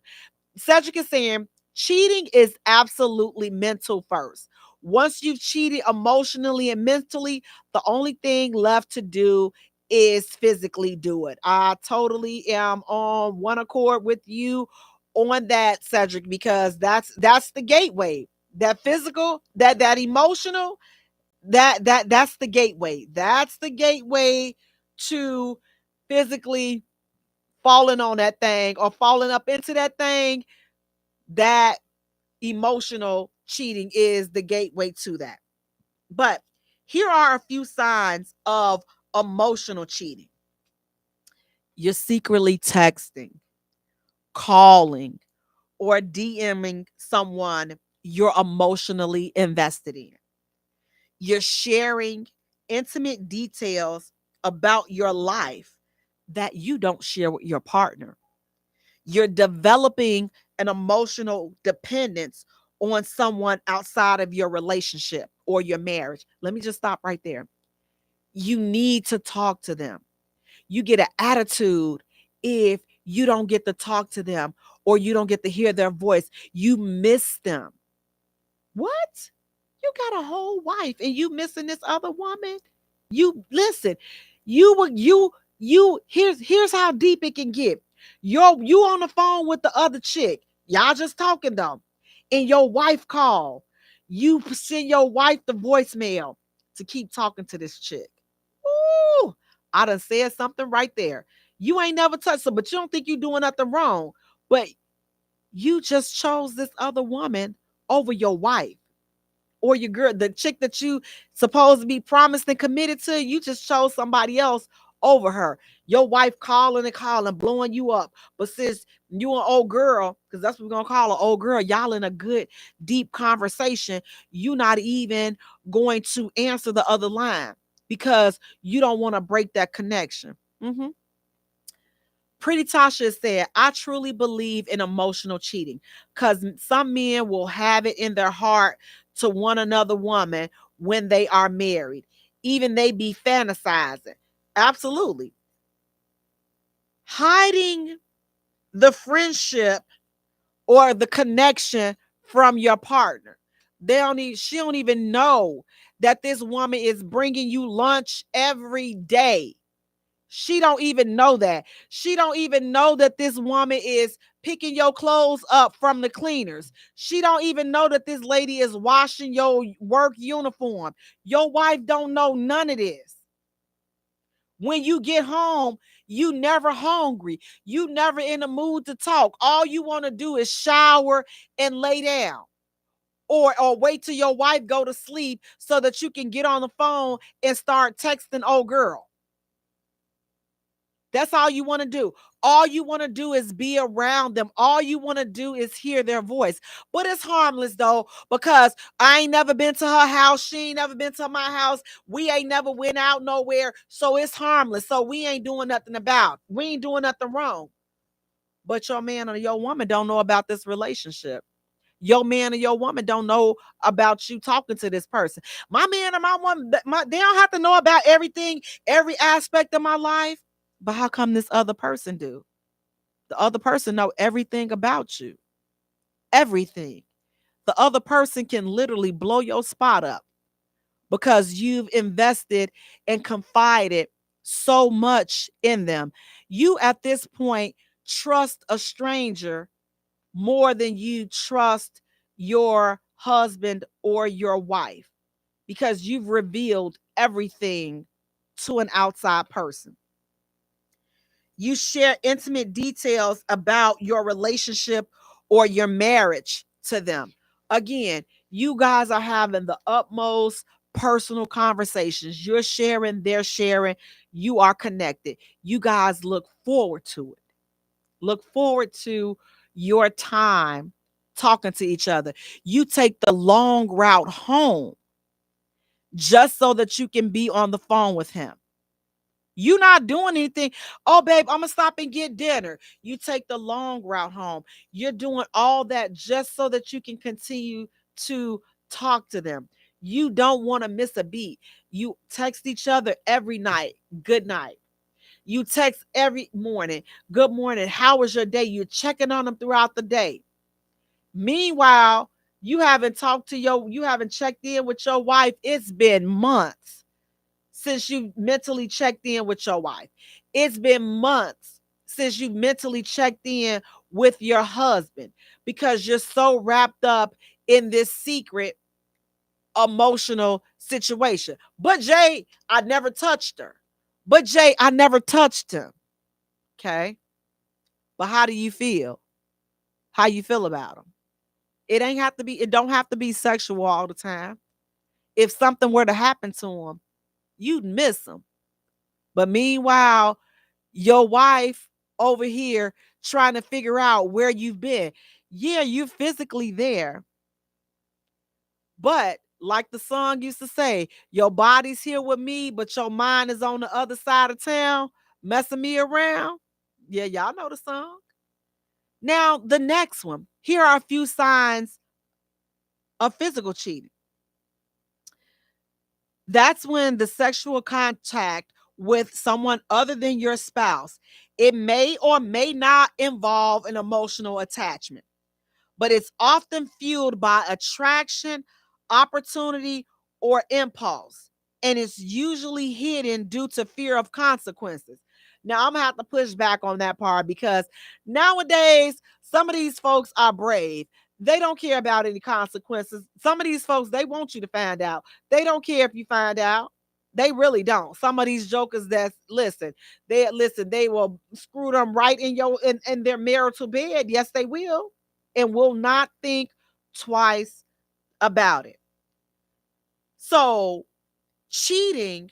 Cedric is saying cheating is absolutely mental first. Once you've cheated emotionally and mentally, the only thing left to do is physically do it. I totally am on one accord with you on that, Cedric, because that's the gateway. That physical, that emotional, that's the gateway. That's the gateway to physically falling on that thing or falling up into that thing. That emotional cheating is the gateway to that. But here are a few signs of emotional cheating. You're secretly texting, calling, or DMing someone you're emotionally invested in. You're sharing intimate details about your life that you don't share with your partner. You're developing an emotional dependence on someone outside of your relationship or your marriage. Let me just stop right there. You need to talk to them. You get an attitude if you don't get to talk to them or you don't get to hear their voice. You miss them. What? You got a whole wife and you missing this other woman? You listen, here's how deep it can get. You on the phone with the other chick. Y'all just talking though. And your wife call. You send your wife the voicemail to keep talking to this chick. Ooh, I done said something right there. You ain't never touched her, but you don't think you doing nothing wrong. But you just chose this other woman over your wife or your girl, the chick that you supposed to be promised and committed to. You just chose somebody else over her. Your wife calling and calling, blowing you up. But since you an old girl, because that's what we're gonna call an old girl, y'all in a good deep conversation, you not even going to answer the other line because you don't want to break that connection. Pretty Tasha said, I truly believe in emotional cheating because some men will have it in their heart to one another woman when they are married. Even they be fantasizing. Absolutely. Hiding the friendship or the connection from your partner. She don't even know that this woman is bringing you lunch every day. She don't even know that. She don't even know that this woman is picking your clothes up from the cleaners. She don't even know that this lady is washing your work uniform. Your wife don't know none of this. When you get home, you never hungry. You never in the mood to talk. All you want to do is shower and lay down. Or wait till your wife go to sleep so that you can get on the phone and start texting old girl. That's all you want to do. All you want to do is be around them. All you want to do is hear their voice. But it's harmless though, because I ain't never been to her house. She ain't never been to my house. We ain't never went out nowhere. So it's harmless. So we ain't doing nothing about. We ain't doing nothing wrong. But your man or your woman don't know about this relationship. Your man or your woman don't know about you talking to this person. My man or my woman, they don't have to know about everything, every aspect of my life. But how come this other person do? The other person know everything about you. Everything. The other person can literally blow your spot up because you've invested and confided so much in them. You at this point trust a stranger more than you trust your husband or your wife because you've revealed everything to an outside person. You share intimate details about your relationship or your marriage to them. Again, you guys are having the utmost personal conversations. You're sharing, they're sharing. You are connected. You guys look forward to it. Look forward to your time talking to each other. You take the long route home just so that you can be on the phone with him. You not doing anything. Oh, babe, I'm gonna stop and get dinner. You take the long route home. You're doing all that just so that you can continue to talk to them. You don't want to miss a beat. You text each other every night. Good night. You text every morning. Good morning. How was your day? You're checking on them throughout the day. Meanwhile, you haven't checked in with your wife. It's been months since you mentally checked in with your wife. It's been months since you mentally checked in with your husband because you're so wrapped up in this secret emotional situation. But Jay, I never touched her. But Jay, I never touched him. Okay. But how do you feel? How you feel about him? It don't have to be sexual all the time. If something were to happen to him, you'd miss him. But meanwhile, your wife over here trying to figure out where you've been. Yeah, you're physically there, but Like the song used to say, your body's here with me, but your mind is on the other side of town, messing me around. Yeah, y'all know the song. Now, the next one. Here are a few signs of physical cheating. That's when the sexual contact with someone other than your spouse, it may or may not involve an emotional attachment, but it's often fueled by attraction, opportunity, or impulse. And it's usually hidden due to fear of consequences. Now, I'm going to have to push back on that part because nowadays, some of these folks are brave. They don't care about any consequences. Some of these folks, they want you to find out. They don't care if you find out. They really don't. Some of these jokers that they will screw them right in their marital bed. Yes, they will, and will not think twice about it. So, cheating,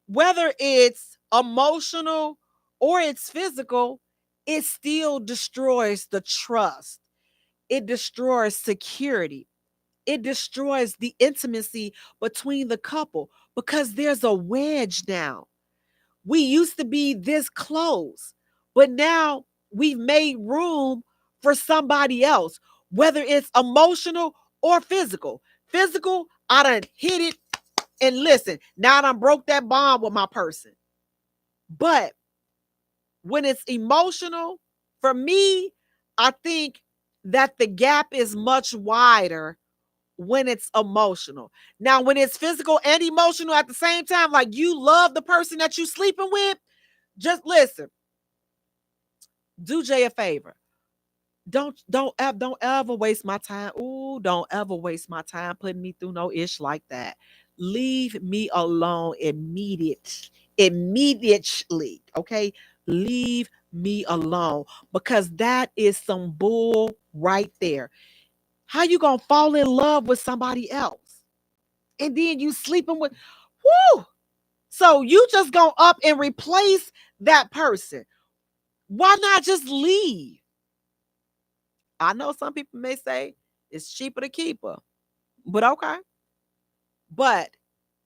whether it's emotional or it's physical, it still destroys the trust. It destroys security. It destroys the intimacy between the couple because there's a wedge now. We used to be this close, but now we've made room for somebody else, whether it's emotional or physical. Physical, I done hit it and listen, now I done broke that bond with my person. But when it's emotional, for me, I think that the gap is much wider when it's emotional. Now, when it's physical and emotional at the same time, like you love the person that you sleeping with, just listen. Do Jay a favor. Don't ever waste my time. Ooh, don't ever waste my time putting me through no ish like that. Leave me alone immediately. Okay? Leave me alone because that is some bull right there. How you gonna fall in love with somebody else? And then you sleeping with, whoo! So you just gonna up and replace that person. Why not just leave? I know some people may say it's cheaper to keep her, but okay. But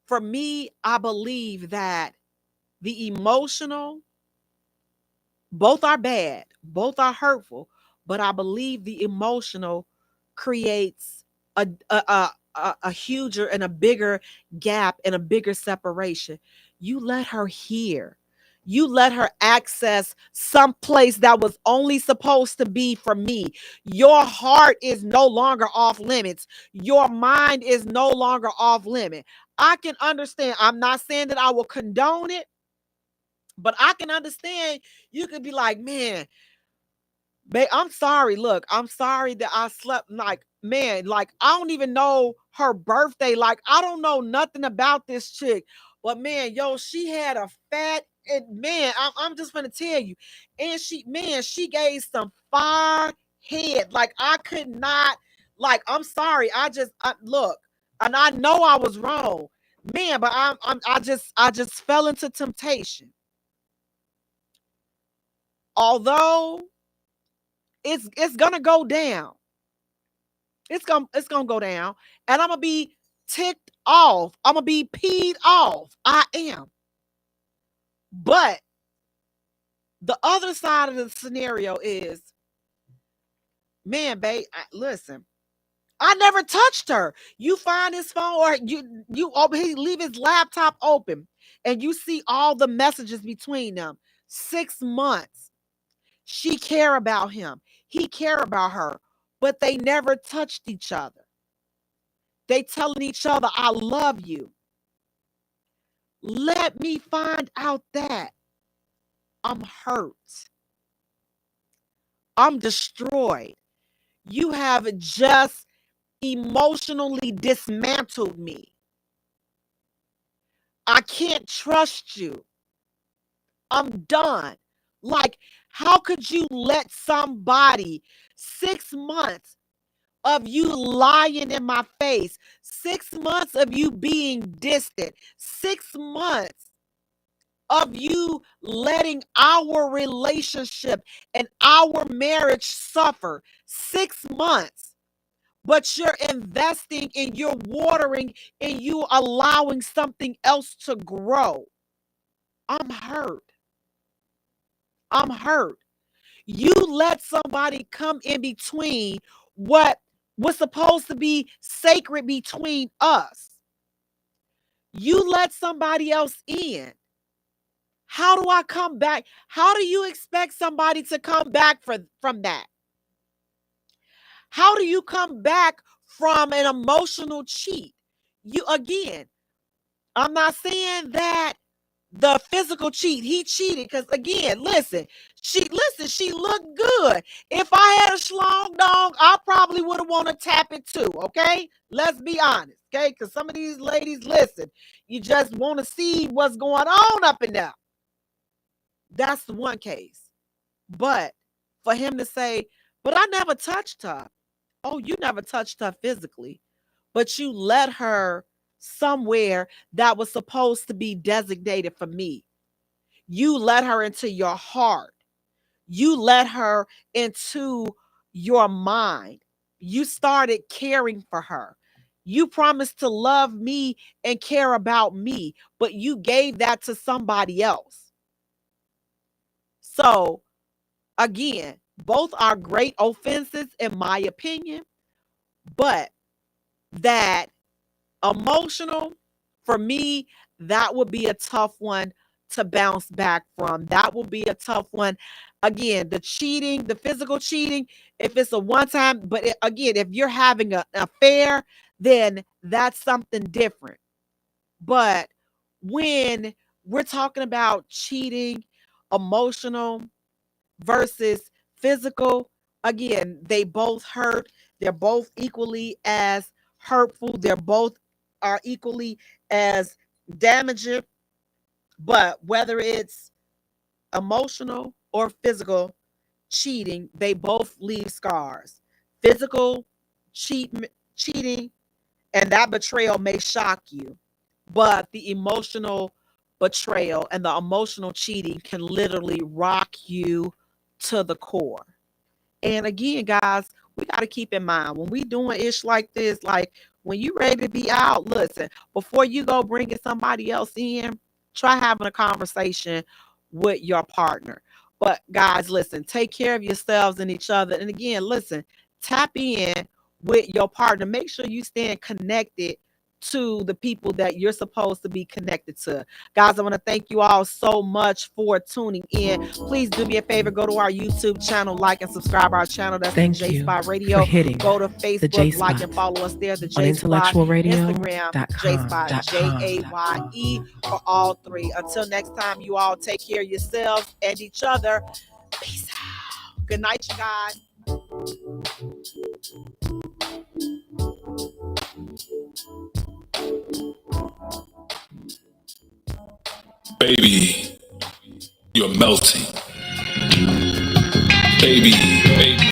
for me, I believe that the emotional, both are bad, both are hurtful, but I believe the emotional creates a huger and a bigger gap and a bigger separation. You let her hear. You let her access some place that was only supposed to be for me. Your heart is no longer off limits. Your mind is no longer off limit. I can understand. I'm not saying that I will condone it, but I can understand. You could be like, man, babe, I'm sorry. Look, I'm sorry that I slept. Like, man, like I don't even know her birthday. Like, I don't know nothing about this chick. But man, yo, she had a fat and man, I'm just gonna tell you. And she gave some fire head. Like, I could not, like, I'm sorry. Look, and I know I was wrong. Man, but I just fell into temptation. Although it's gonna go down. It's gonna go down, and I'm gonna be ticked off. I'm gonna be peed off. I am. But the other side of the scenario is, man, babe, listen. I never touched her. You find his phone, or he leave his laptop open, and you see all the messages between them. 6 months. She care about him. He care about her, but they never touched each other. They telling each other, I love you. Let me find out that I'm hurt. I'm destroyed. You have just emotionally dismantled me. I can't trust you. I'm done. Like, how could you let somebody 6 months of you lying in my face, 6 months of you being distant, 6 months of you letting our relationship and our marriage suffer, 6 months, but you're investing and you're watering and you allowing something else to grow. I'm hurt. I'm hurt. You let somebody come in between what was supposed to be sacred between us. You let somebody else in. How do I come back? How do you expect somebody to come back from that? How do you come back from an emotional cheat? Again, I'm not saying that the physical cheat, he cheated, because again, she looked good. If I had a schlong dong, I probably would have want to tap it too. Okay, let's be honest. Okay, because some of these ladies, listen, you just want to see what's going on up in there. That's the one case. But for him to say, but I never touched her. Oh, you never touched her physically, but you led her somewhere that was supposed to be designated for me. You led her into your heart. You led her into your mind. You started caring for her. You promised to love me and care about me, but you gave that to somebody else. So, again, both are great offenses, in my opinion, but that emotional, for me, that would be a tough one to bounce back from. That will be a tough one. Again, the cheating, the physical cheating, if it's a one time, but again, if you're having an affair, then that's something different. But when we're talking about cheating, emotional versus physical, again, they both hurt. They're both equally as hurtful. They're both are equally as damaging. But whether it's emotional or physical cheating, they both leave scars. Physical cheating and that betrayal may shock you, but the emotional betrayal and the emotional cheating can literally rock you to the core. And again, guys, we got to keep in mind when we doing ish like this, like when you ready to be out, listen, before you go bringing somebody else in, try having a conversation with your partner. But guys, listen, take care of yourselves and each other. And again, listen, tap in with your partner. Make sure you stand connected to the people that you're supposed to be connected to. Guys, I want to thank you all so much for tuning in. Please do me a favor, go to our YouTube channel, like and subscribe our channel. That's Thank Jaye you Spot Radio. for hitting Go to the Facebook, Jaye like Spot and follow us there. The on Jaye Spot, IntellectualRadio.com. Instagram, Jaye Spot, JAYE for all three. Until next time, you all take care of yourselves and each other. Peace out. Good night, you guys. Baby, you're melting. Baby,